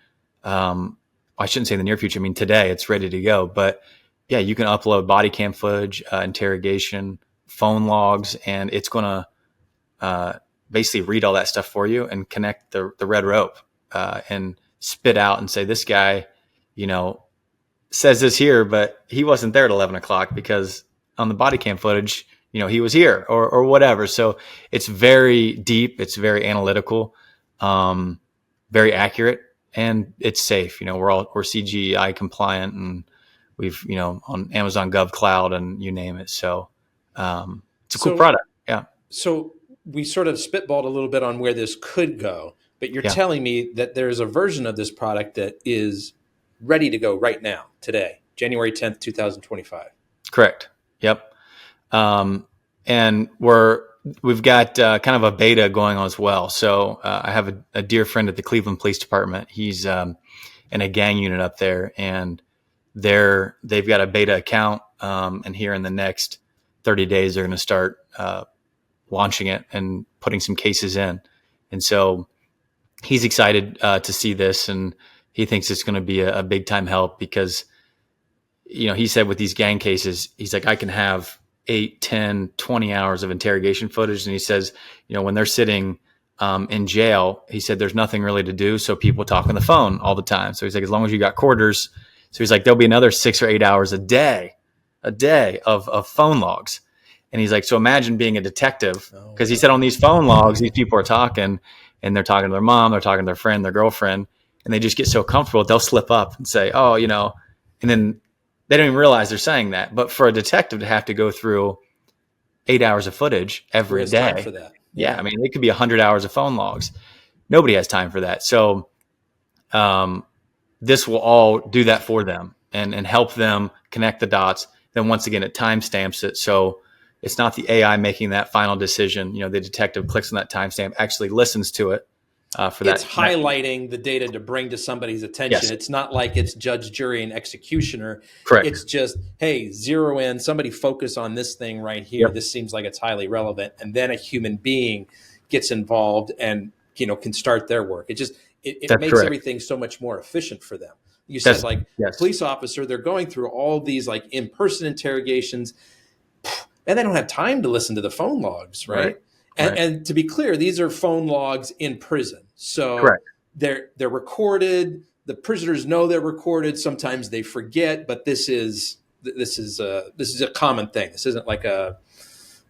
I shouldn't say the near future. I mean, today it's ready to go. But yeah, you can upload body cam footage, interrogation, phone logs, and it's going to basically read all that stuff for you and connect the red rope and spit out and say, this guy, says this here, but he wasn't there at 11 o'clock because on the body cam footage, he was here or whatever. So it's very deep. It's very analytical, very accurate, and it's safe. We're CGI compliant, and we've, on Amazon Gov Cloud and you name it. So it's a cool
So,
product. Yeah.
so we sort of spitballed a little bit on where this could go, but you're
Yeah.
telling me that there's a version of this product that is ready to go right now, today, January 10th, 2025.
Correct. Yep. And we've got kind of a beta going on as well. So I have a dear friend at the Cleveland Police Department. He's in a gang unit up there, and they've got a beta account. And here in the next 30 days, they're going to start launching it and putting some cases in. And so he's excited to see this, and he thinks it's going to be a big time help because, he said with these gang cases, he's like, I can have 8, 10, 20 hours of interrogation footage. And he says, when they're sitting in jail, he said, there's nothing really to do. So people talk on the phone all the time. So he's like, as long as you got quarters. So he's like, there'll be another 6 or 8 hours a day of phone logs. And he's like, so imagine being a detective, because he said on these phone logs, these people are talking, and they're talking to their mom, they're talking to their friend, their girlfriend, and they just get so comfortable, they'll slip up and say, oh, and then they don't even realize they're saying that. But for a detective to have to go through 8 hours of footage every day,
time for that.
Yeah, I mean, it could be 100 hours of phone logs. Nobody has time for that. So this will all do that for them and help them connect the dots. Then once again, it timestamps it. So it's not the AI making that final decision. The detective clicks on that timestamp, actually listens to it.
It's highlighting the data to bring to somebody's attention.
Yes.
It's not like it's judge, jury, and executioner.
Correct.
It's just, hey, zero in, somebody focus on this thing right here.
Yep.
This seems like it's highly relevant. And then a human being gets involved and, can start their work. It makes
correct.
everything so much more efficient for them. You said
yes.
Police officer, they're going through all these like in-person interrogations, and they don't have time to listen to the phone logs, right? And to be clear, these are phone logs in prison. So
Correct.
They're recorded. The prisoners know they're recorded. Sometimes they forget, but this is a common thing. This isn't like an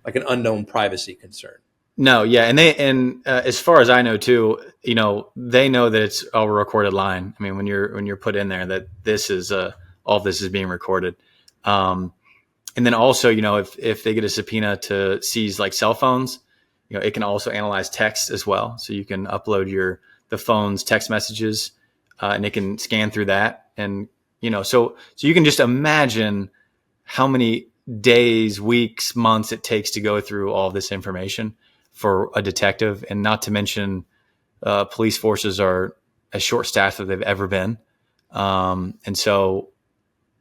unknown privacy concern.
No, yeah, and as far as I know too, they know that it's a recorded line. I mean, when you're put in there, that this is all of this is being recorded. And then also, if they get a subpoena to seize like cell phones, it can also analyze text as well. So you can upload the phone's text messages, and it can scan through that. And, so you can just imagine how many days, weeks, months it takes to go through all of this information for a detective. And not to mention, police forces are as short staffed as they've ever been. And so,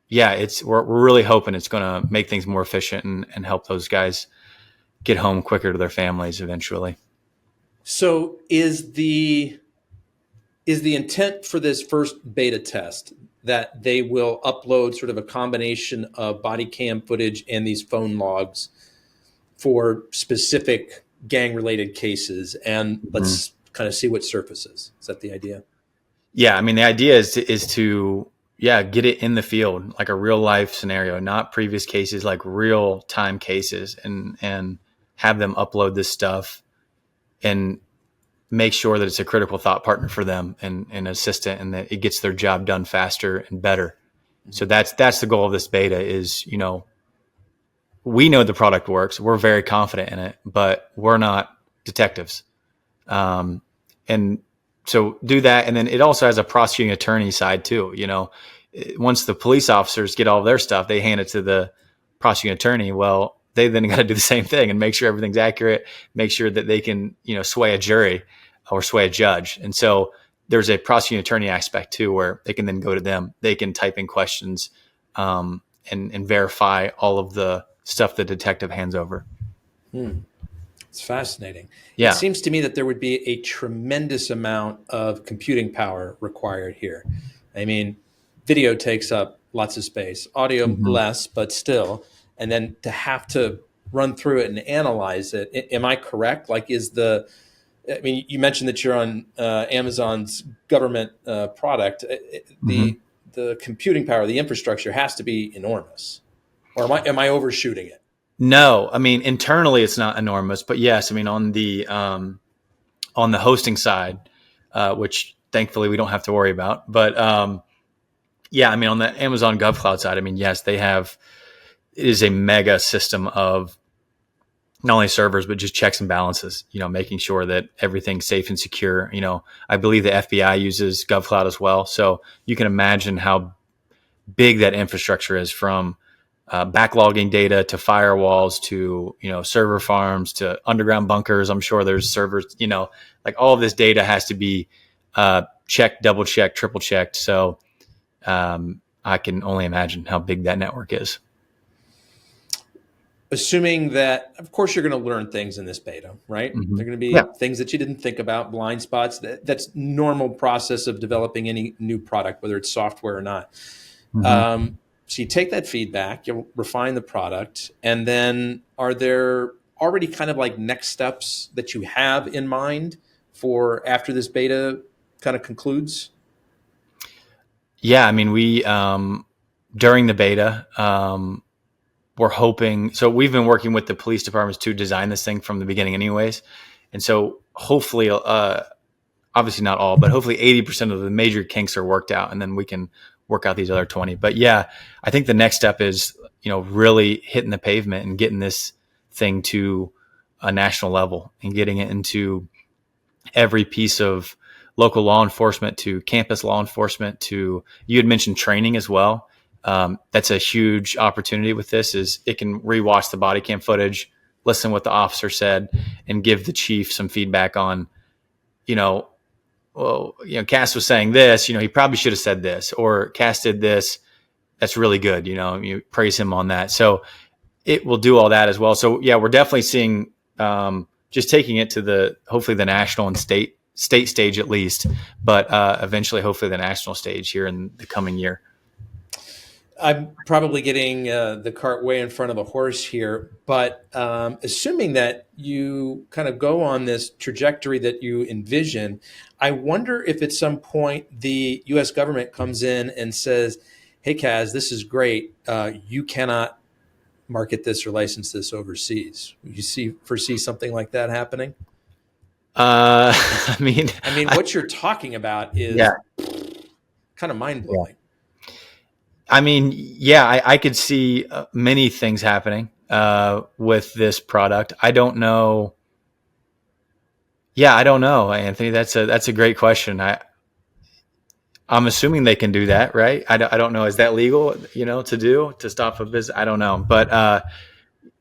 yeah, we're really hoping it's going to make things more efficient and help those guys get home quicker to their families eventually.
So is the intent for this first beta test that they will upload sort of a combination of body cam footage and these phone logs for specific gang related cases, and let's kind of see what surfaces? Is that the idea?
Yeah. I mean, the idea is to get it in the field, like a real life scenario, not previous cases, like real time cases, and have them upload this stuff and make sure that it's a critical thought partner for them and an assistant, and that it gets their job done faster and better. So that's the goal of this beta is, we know the product works. We're very confident in it, but we're not detectives. And so do that. And then it also has a prosecuting attorney side too. Once the police officers get all of their stuff, they hand it to the prosecuting attorney. Well, they then got to do the same thing and make sure everything's accurate, make sure that they can, sway a jury or sway a judge. And so there's a prosecuting attorney aspect too, where they can then go to them, they can type in questions, and verify all of the stuff the detective hands over.
It's fascinating.
Yeah.
It seems to me that there would be a tremendous amount of computing power required here. I mean, video takes up lots of space, audio less, but still. And then to have to run through it and analyze it. Am I correct? Like, you mentioned that you're on Amazon's government product. The computing power, the infrastructure has to be enormous. Or am I overshooting it?
No, I mean, internally it's not enormous, but yes, I mean, on the hosting side, which thankfully we don't have to worry about, but yeah, I mean, on the Amazon GovCloud side, I mean, yes, it is a mega system of not only servers, but just checks and balances, making sure that everything's safe and secure. I believe the FBI uses GovCloud as well. So you can imagine how big that infrastructure is, from backlogging data to firewalls to, server farms to underground bunkers. I'm sure there's servers, like all of this data has to be checked, double checked, triple checked. So I can only imagine how big that network is.
Assuming that, of course, you're going to learn things in this beta, right?
Mm-hmm.
They're going to be things that you didn't think about, blind spots. That's normal process of developing any new product, whether it's software or not.
Mm-hmm.
So you take that feedback, you'll refine the product, and then are there already kind of like next steps that you have in mind for after this beta kind of concludes?
Yeah, I mean, we during the beta, we're hoping. So we've been working with the police departments to design this thing from the beginning, anyways. And so hopefully, obviously not all, but hopefully 80% of the major kinks are worked out, and then we can work out these other 20. But yeah, I think the next step is, really hitting the pavement and getting this thing to a national level and getting it into every piece of local law enforcement, to campus law enforcement, to, you had mentioned training as well. That's a huge opportunity with this, is it can rewatch the body cam footage, listen to what the officer said, and give the chief some feedback on, Cas was saying this, he probably should have said this, or Cas did this. That's really good. You praise him on that. So it will do all that as well. So yeah, we're definitely seeing, just taking it to hopefully the national and state stage at least, but eventually hopefully the national stage here in the coming year.
I'm probably getting the cart way in front of the horse here, but assuming that you kind of go on this trajectory that you envision, I wonder if at some point the U.S. government comes in and says, hey, Cas, this is great. You cannot market this or license this overseas. You foresee something like that happening?
I mean,
what you're talking about is kind of mind-blowing.
Yeah. I mean, yeah, I could see many things happening with this product. I don't know. Yeah, I don't know, Anthony. That's a great question. I'm assuming they can do that, right? I don't know. Is that legal, to stop a business? I don't know. But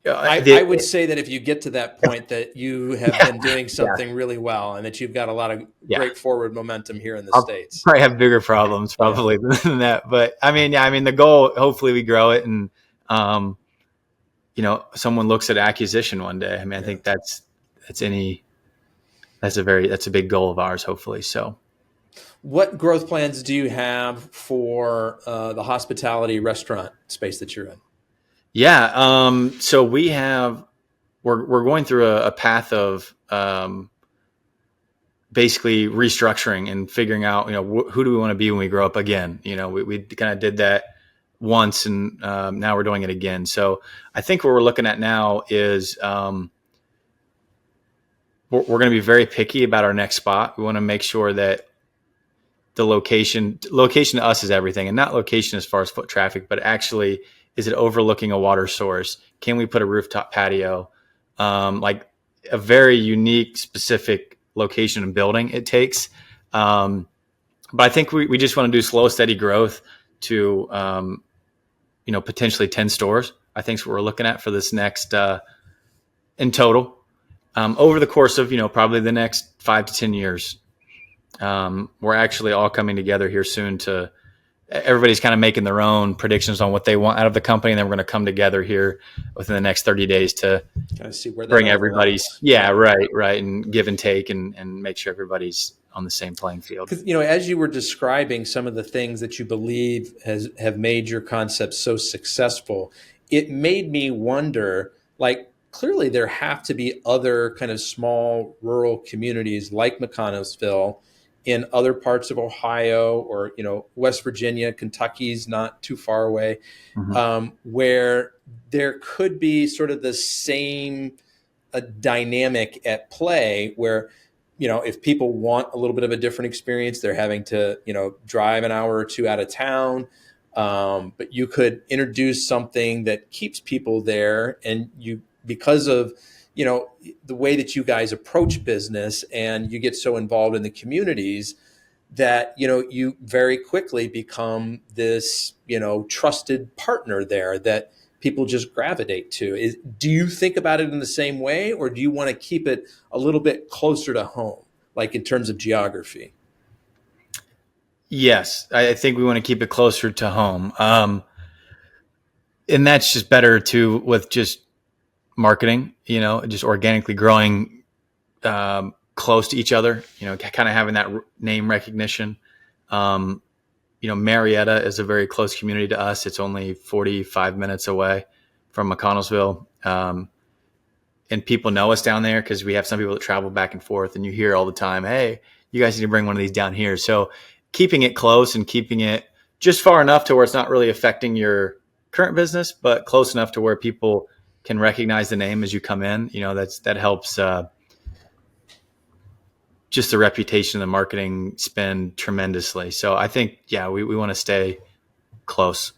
I would say that if you get to that point, that you have been doing something really well, and that you've got a lot of great forward momentum here in the States.
Probably have bigger problems than that. But I mean, the goal, hopefully we grow it, and someone looks at acquisition one day. I mean, I think that's a big goal of ours, hopefully. So
what growth plans do you have for the hospitality restaurant space that you're in?
Yeah. So we're going through a path of basically restructuring and figuring out, who do we want to be when we grow up again? We kind of did that once, and now we're doing it again. So I think what we're looking at now is we're going to be very picky about our next spot. We want to make sure that the location to us is everything, and not location as far as foot traffic, but actually, is it overlooking a water source? Can we put a rooftop patio? Like a very unique, specific location and building it takes. But I think we just want to do slow, steady growth to, potentially 10 stores. I think is what we're looking at for this next, in total, over the course of, probably the next 5 to 10 years. We're actually all coming together here soon everybody's kind of making their own predictions on what they want out of the company. And then we're going to come together here within the next 30 days to
kind of see where
bring everybody's, right. And give and take and make sure everybody's on the same playing field.
Because, as you were describing some of the things that you believe have made your concept so successful, it made me wonder, like, clearly there have to be other kind of small rural communities like McConnellsville in other parts of Ohio or, West Virginia, Kentucky's not too far away, where there could be sort of the same dynamic at play where, if people want a little bit of a different experience, they're having to, drive an hour or two out of town. But you could introduce something that keeps people there, and because of the way that you guys approach business and you get so involved in the communities that, you very quickly become this, trusted partner there that people just gravitate to. Do you think about it in the same way, or do you want to keep it a little bit closer to home, like in terms of geography?
Yes, I think we want to keep it closer to home. And that's just better too with just marketing, just organically growing close to each other, kind of having that name recognition. Marietta is a very close community to us. It's only 45 minutes away from McConnellsville. And people know us down there because we have some people that travel back and forth, and you hear all the time, hey, you guys need to bring one of these down here. So keeping it close and keeping it just far enough to where it's not really affecting your current business, but close enough to where people can recognize the name as you come in. That helps just the reputation and the marketing spend tremendously. So I think, we want to stay close.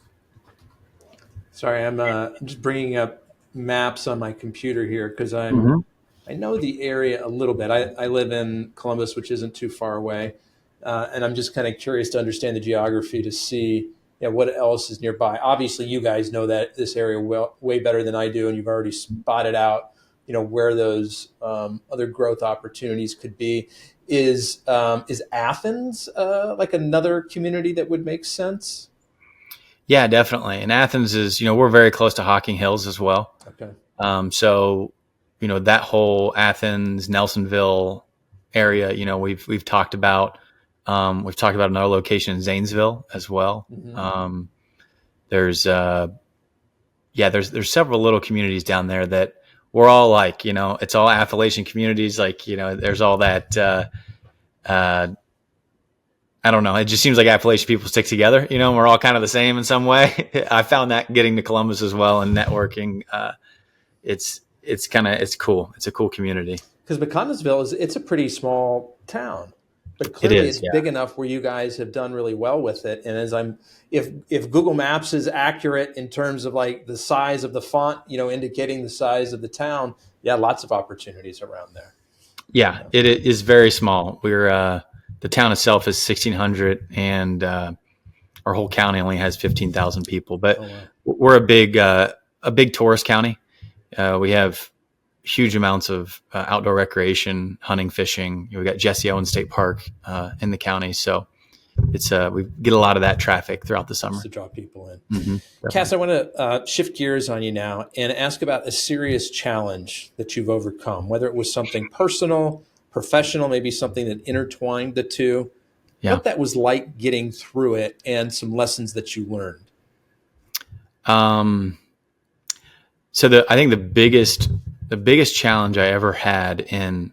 Sorry, I'm just bringing up maps on my computer here because I know the area a little bit. I live in Columbus, which isn't too far away, and I'm just kind of curious to understand the geography to see what else is nearby. Obviously, you guys know that this area way better than I do, and you've already spotted out where those other growth opportunities could be. Is Athens like another community that would make sense?
Yeah, definitely. And Athens is, we're very close to Hocking Hills as well.
Okay.
So, that whole Athens, Nelsonville area, we've talked about. We've talked about another location in Zanesville as well. Mm-hmm. There's several little communities down there that we're all like, it's all Appalachian communities. Like, there's all that, I don't know. It just seems like Appalachian people stick together, we're all kind of the same in some way. I found that getting to Columbus as well and networking. It's cool. It's a cool community.
Because McConnellsville it's a pretty small town, but clearly it's big enough where you guys have done really well with it. And if Google Maps is accurate in terms of like the size of the font, indicating the size of the town, lots of opportunities around there.
Yeah, it is very small. The town itself is 1,600, and our whole county only has 15,000 people. But we're a big tourist county. We have huge amounts of outdoor recreation, hunting, fishing. We got Jesse Owens State Park in the county, so it's we get a lot of that traffic throughout the summer
to draw people in. Mm-hmm. Cas, I want to shift gears on you now and ask about a serious challenge that you've overcome, whether it was something personal, professional, maybe something that intertwined the two. What that was like getting through it, and some lessons that you learned.
So I think the biggest challenge I ever had in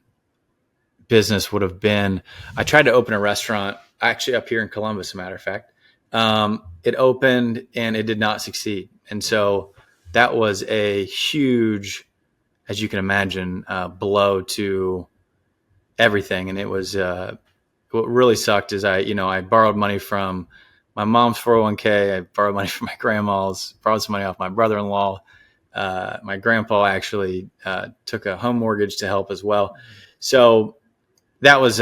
business would have been, I tried to open a restaurant actually up here in Columbus, as a matter of fact. It opened and it did not succeed. And so that was a huge, as you can imagine, blow to everything. And it was, what really sucked is I borrowed money from my mom's 401k. I borrowed money from my grandma's, borrowed some money off my brother-in-law. My grandpa actually took a home mortgage to help as well. So that was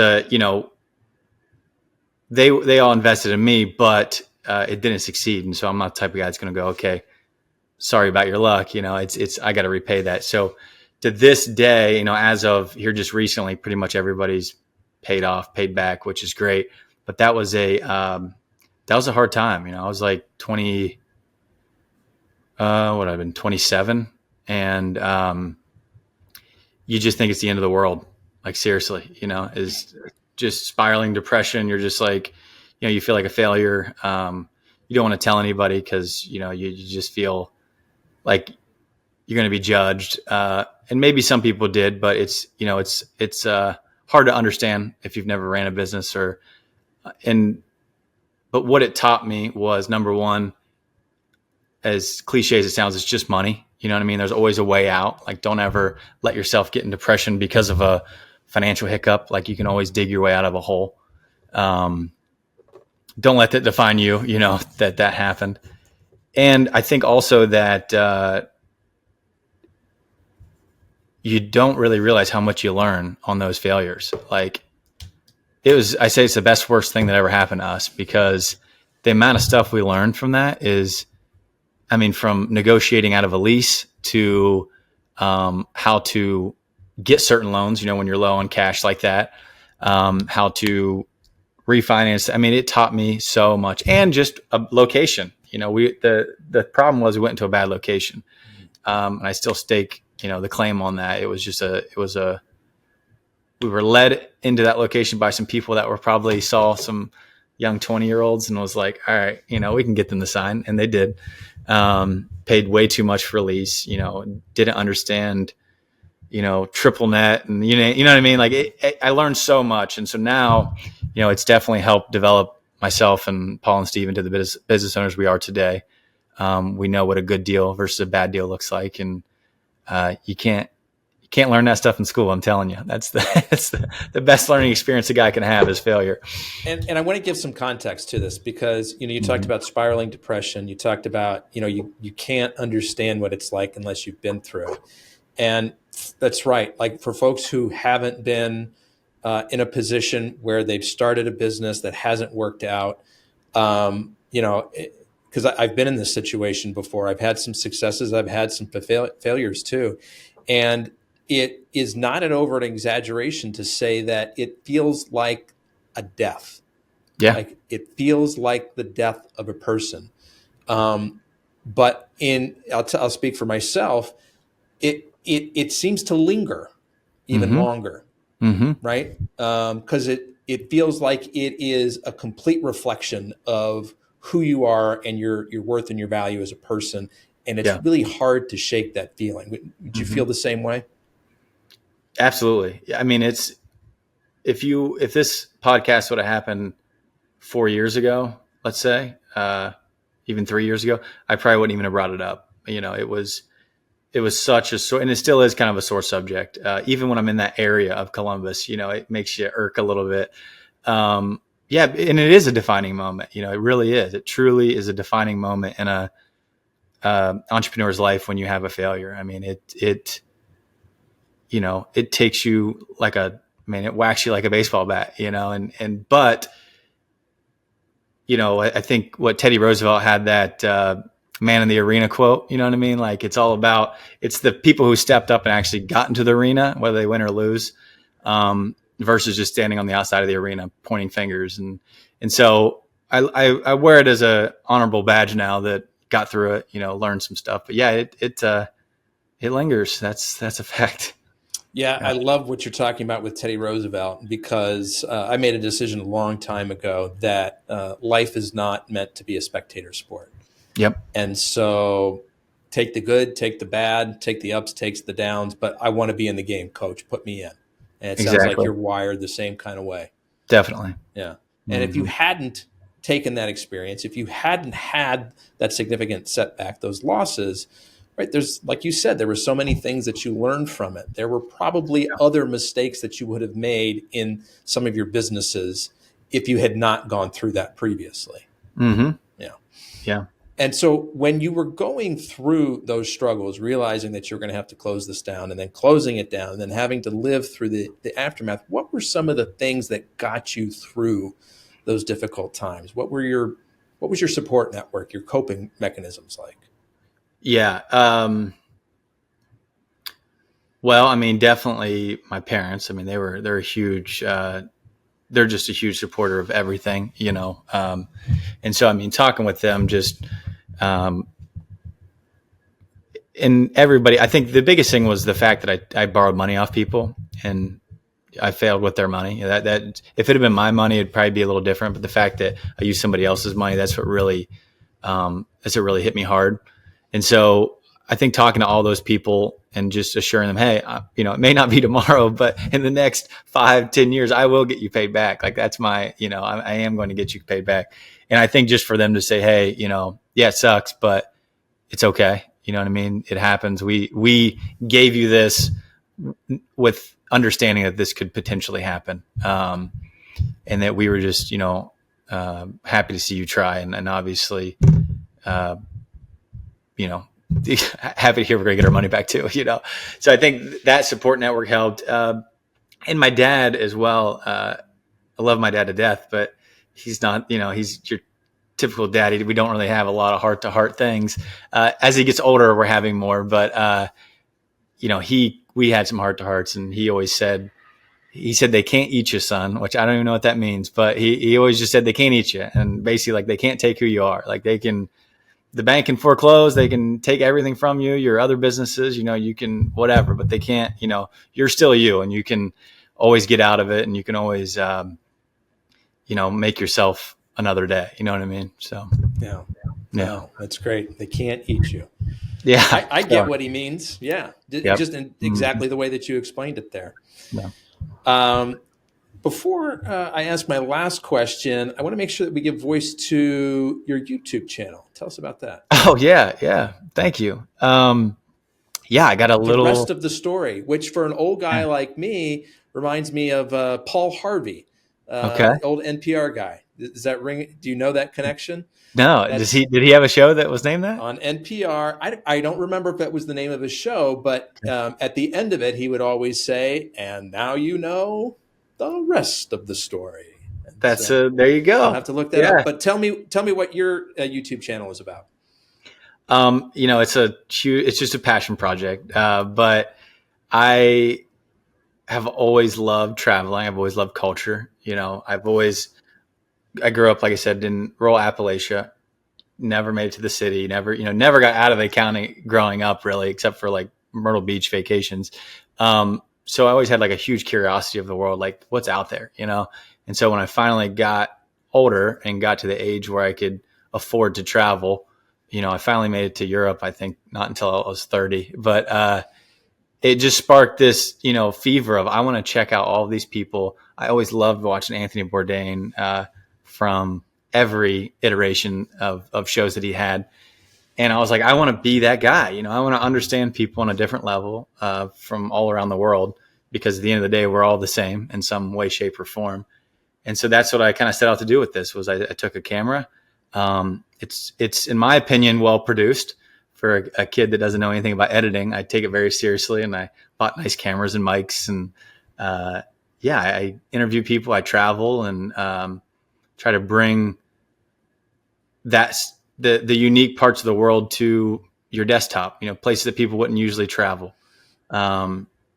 they all invested in me, but it didn't succeed. And so I'm not the type of guy that's going to go, okay, sorry about your luck. I got to repay that. So to this day, as of here just recently, pretty much everybody's paid back, which is great. But that was a hard time. I was like 20, I've been 27, and you just think it's the end of the world. Like seriously, is just spiraling depression. You're just like, you feel like a failure. You don't want to tell anybody because, you just feel like you're going to be judged. And maybe some people did, but it's hard to understand if you've never ran a business but what it taught me was, number one, as cliche as it sounds, it's just money. You know what I mean? There's always a way out. Like, don't ever let yourself get in depression because of a financial hiccup. Like, you can always dig your way out of a hole. Don't let that define you, that happened. And I think also that, you don't really realize how much you learn on those failures. Like I say it's the best, worst thing that ever happened to us, because the amount of stuff we learned from that is, I mean, from negotiating out of a lease to how to get certain loans, when you're low on cash like that, how to refinance. I mean, it taught me so much, and just a location. The problem was we went into a bad location, and I still stake the claim on that. It was we were led into that location by some people that were probably saw some young 20-year-olds and was like, all right, we can get them to sign, and they did. Paid way too much for lease. Didn't understand triple net, and you know what I mean? Like I learned so much. And so now, it's definitely helped develop myself and Paul and Steve into the business owners we are today. We know what a good deal versus a bad deal looks like. And, you can't learn that stuff in school. I'm telling you, that's the best learning experience a guy can have is failure.
And I want to give some context to this, because, you talked about spiraling depression. You talked about, you can't understand what it's like unless you've been through it. And that's right. Like, for folks who haven't been in a position where they've started a business that hasn't worked out, because I've been in this situation before. I've had some successes. I've had some failures too. And it is not an overt exaggeration to say that it feels like a death.
Yeah.
Like, it feels like the death of a person. But I'll speak for myself. It seems to linger even longer, right? Because it feels like it is a complete reflection of who you are and your worth and your value as a person, and it's really hard to shake that feeling. Would you feel the same way?
Absolutely. I mean, if this podcast would have happened 4 years ago, let's say, even 3 years ago, I probably wouldn't even have brought it up. It was such and it still is kind of a sore subject. Even when I'm in that area of Columbus, it makes you irk a little bit. And it is a defining moment. It really is. It truly is a defining moment in a entrepreneur's life when you have a failure. I mean, it takes you it whacks you like a baseball bat, but I think what Teddy Roosevelt had, that man in the arena quote, you know what I mean? Like, it's the people who stepped up and actually got into the arena, whether they win or lose, versus just standing on the outside of the arena, pointing fingers. And so I wear it as a honorable badge now that got through it, learned some stuff, but yeah, it lingers. That's a fact.
Yeah, I love what you're talking about with Teddy Roosevelt, because I made a decision a long time ago that life is not meant to be a spectator sport.
Yep.
And so take the good, take the bad, take the ups, take the downs, but I want to be in the game, coach. Put me in. And it sounds like you're wired the same kind of way.
Definitely.
Yeah. And if you hadn't taken that experience, if you hadn't had that significant setback, those losses, right, there's, like you said, there were so many things that you learned from it. There were probably other mistakes that you would have made in some of your businesses if you had not gone through that previously.
Mm-hmm.
Yeah.
Yeah.
And so when you were going through those struggles, realizing that you're going to have to close this down, and then closing it down, and then having to live through the aftermath, what were some of the things that got you through those difficult times? What was your support network, your coping mechanisms like?
Yeah. Well, I mean, definitely my parents. I mean, they're a huge, they're just a huge supporter of everything, and so, I mean, talking with them just, and everybody, I think the biggest thing was the fact that I borrowed money off people and I failed with their money. That if it had been my money, it'd probably be a little different. But the fact that I used somebody else's money, that's what really hit me hard. And so I think talking to all those people and just assuring them, hey, it may not be tomorrow, but in the next 5-10 years, I will get you paid back. Like, that's my, I am going to get you paid back. And I think just for them to say, hey, yeah, it sucks, but it's okay. You know what I mean? It happens. We gave you this with understanding that this could potentially happen. And that we were just, happy to see you try. And obviously, happy to hear we're going to get our money back too, So I think that support network helped. And my dad as well. I love my dad to death, but he's not, he's your typical daddy. We don't really have a lot of heart to heart things. As he gets older, we're having more, but, we had some heart to hearts, and he said, they can't eat you, son, which I don't even know what that means, but he always just said they can't eat you. And basically, like, they can't take who you are. Like, the bank can foreclose, they can take everything from you, your other businesses, you can whatever, but they can't, you're still you, and you can always get out of it, and you can always, make yourself another day. You know what I mean? So,
yeah. No, that's great. They can't eat you.
Yeah.
I get what he means. Yeah.
Yep.
Just in exactly the way that you explained it there.
Yeah.
Before I ask my last question, I want to make sure that we give voice to your YouTube channel. Tell us about that.
Oh, yeah. Yeah. Thank you. I got
The rest of the story, which for an old guy like me reminds me of Paul Harvey, old NPR guy. Does that ring? Do you know that connection?
No. Did he have a show that was named that?
On NPR. I don't remember if that was the name of his show, but at the end of it, he would always say, "And now you know the rest of the story."
And there you go.
I'll have to look that up. But tell me what your YouTube channel is about.
It's just a passion project. But I have always loved traveling. I've always loved culture. I grew up, like I said, in rural Appalachia, never made it to the city, never got out of the county growing up really, except for like Myrtle Beach vacations. So I always had like a huge curiosity of the world, like what's out there, And so when I finally got older and got to the age where I could afford to travel, I finally made it to Europe. I think not until I was 30, but, it just sparked this, fever of, I want to check out all of these people. I always loved watching Anthony Bourdain, from every iteration of shows that he had. And I was like, I want to be that guy. I want to understand people on a different level, from all around the world, because at the end of the day, we're all the same in some way, shape, or form. And so that's what I kind of set out to do with this. Was I took a camera. It's in my opinion, well produced for a kid that doesn't know anything about editing. I take it very seriously, and I bought nice cameras and mics, and I interview people. I travel and try to bring the unique parts of the world to your desktop. Places that people wouldn't usually travel.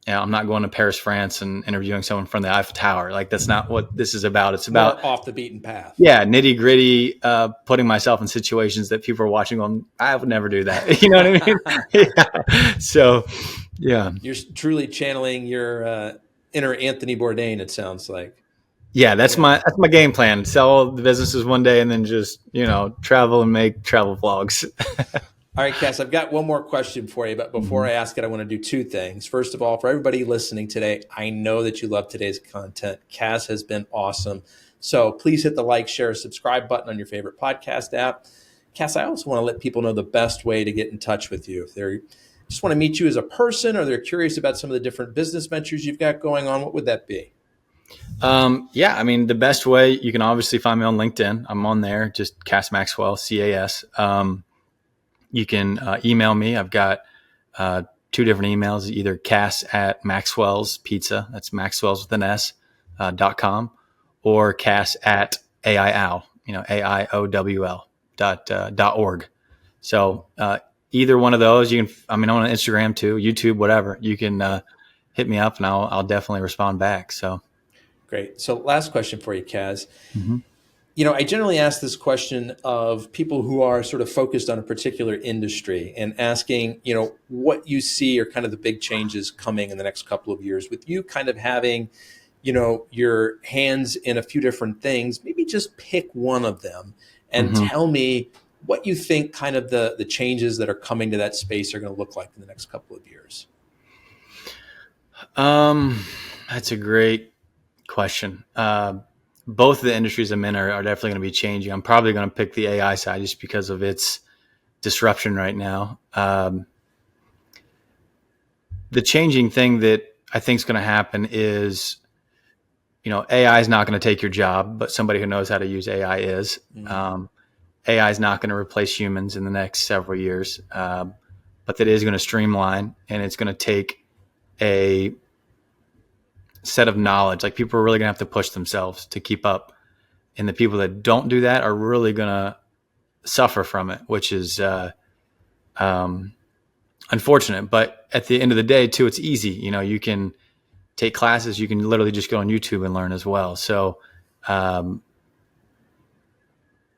I'm not going to Paris, France, and interviewing someone from the Eiffel Tower. Like, that's not what this is about. It's about
more off the beaten path.
Yeah, nitty gritty. Putting myself in situations that people are watching going, I would never do that. You know what I mean? Yeah. So, yeah,
you're truly channeling your inner Anthony Bourdain. It sounds like.
Yeah, that's my game plan. Sell the businesses one day, and then just travel and make travel vlogs.
All right, Cas, I've got one more question for you, but before I ask it, I want to do two things. First of all, for everybody listening today, I know that you love today's content. Cas has been awesome. So please hit the like, share, subscribe button on your favorite podcast app. Cas, I also want to let people know the best way to get in touch with you. If they just want to meet you as a person, or they're curious about some of the different business ventures you've got going on, what would that be?
The best way, you can obviously find me on LinkedIn. I'm on there, just Cas Maxwell, CAS. You can email me. I've got two different emails, either Cas at Maxwell's Pizza, that's Maxwell's with an S, .com, or Cas at AIOWL, AIOWL .org. So either one of those, you can, I'm on Instagram too, YouTube, whatever. You can hit me up, and I'll definitely respond back. So
great. So last question for you, Cas.
Mm-hmm.
I generally ask this question of people who are sort of focused on a particular industry, and asking, what you see are kind of the big changes coming in the next couple of years, with you kind of having, your hands in a few different things. Maybe just pick one of them and tell me what you think kind of the changes that are coming to that space are going to look like in the next couple of years.
That's a great question. Both of the industries I'm in are definitely going to be changing. I'm probably going to pick the AI side just because of its disruption right now. The changing thing that I think is going to happen is, AI is not going to take your job, but somebody who knows how to use AI is. AI is not going to replace humans in the next several years. but that is going to streamline, and it's going to take a set of knowledge. Like, people are really going to have to push themselves to keep up. And the people that don't do that are really going to suffer from it, which is unfortunate. But at the end of the day, too, it's easy. You can take classes. You can literally just go on YouTube and learn as well. So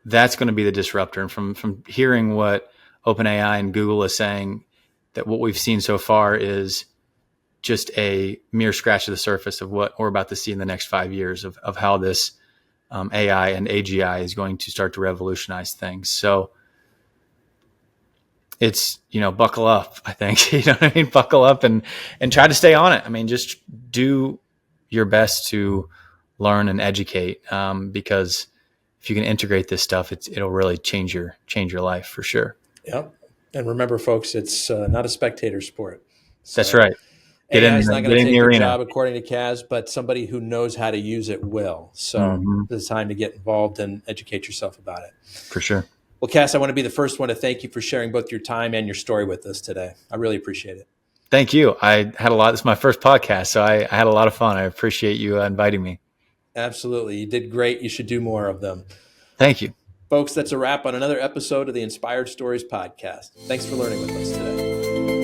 that's going to be the disruptor. And from hearing what OpenAI and Google is saying, that what we've seen so far is just a mere scratch of the surface of what we're about to see in the next 5 years of how this AI and AGI is going to start to revolutionize things. So it's, buckle up, I think. You know what I mean? Buckle up and try to stay on it. I mean, just do your best to learn and educate, because if you can integrate this stuff, it'll really change your life for sure.
Yep. And remember, folks, it's not a spectator sport. So
that's right.
AI is not going to take your job, according to Cas, but somebody who knows how to use it will. So It's time to get involved and educate yourself about it.
For sure.
Well, Cas, I want to be the first one to thank you for sharing both your time and your story with us today. I really appreciate it.
Thank you. I had a lot. This is my first podcast, so I had a lot of fun. I appreciate you inviting me.
Absolutely. You did great. You should do more of them.
Thank you.
Folks, that's a wrap on another episode of the Inspired Stories podcast. Thanks for learning with us today.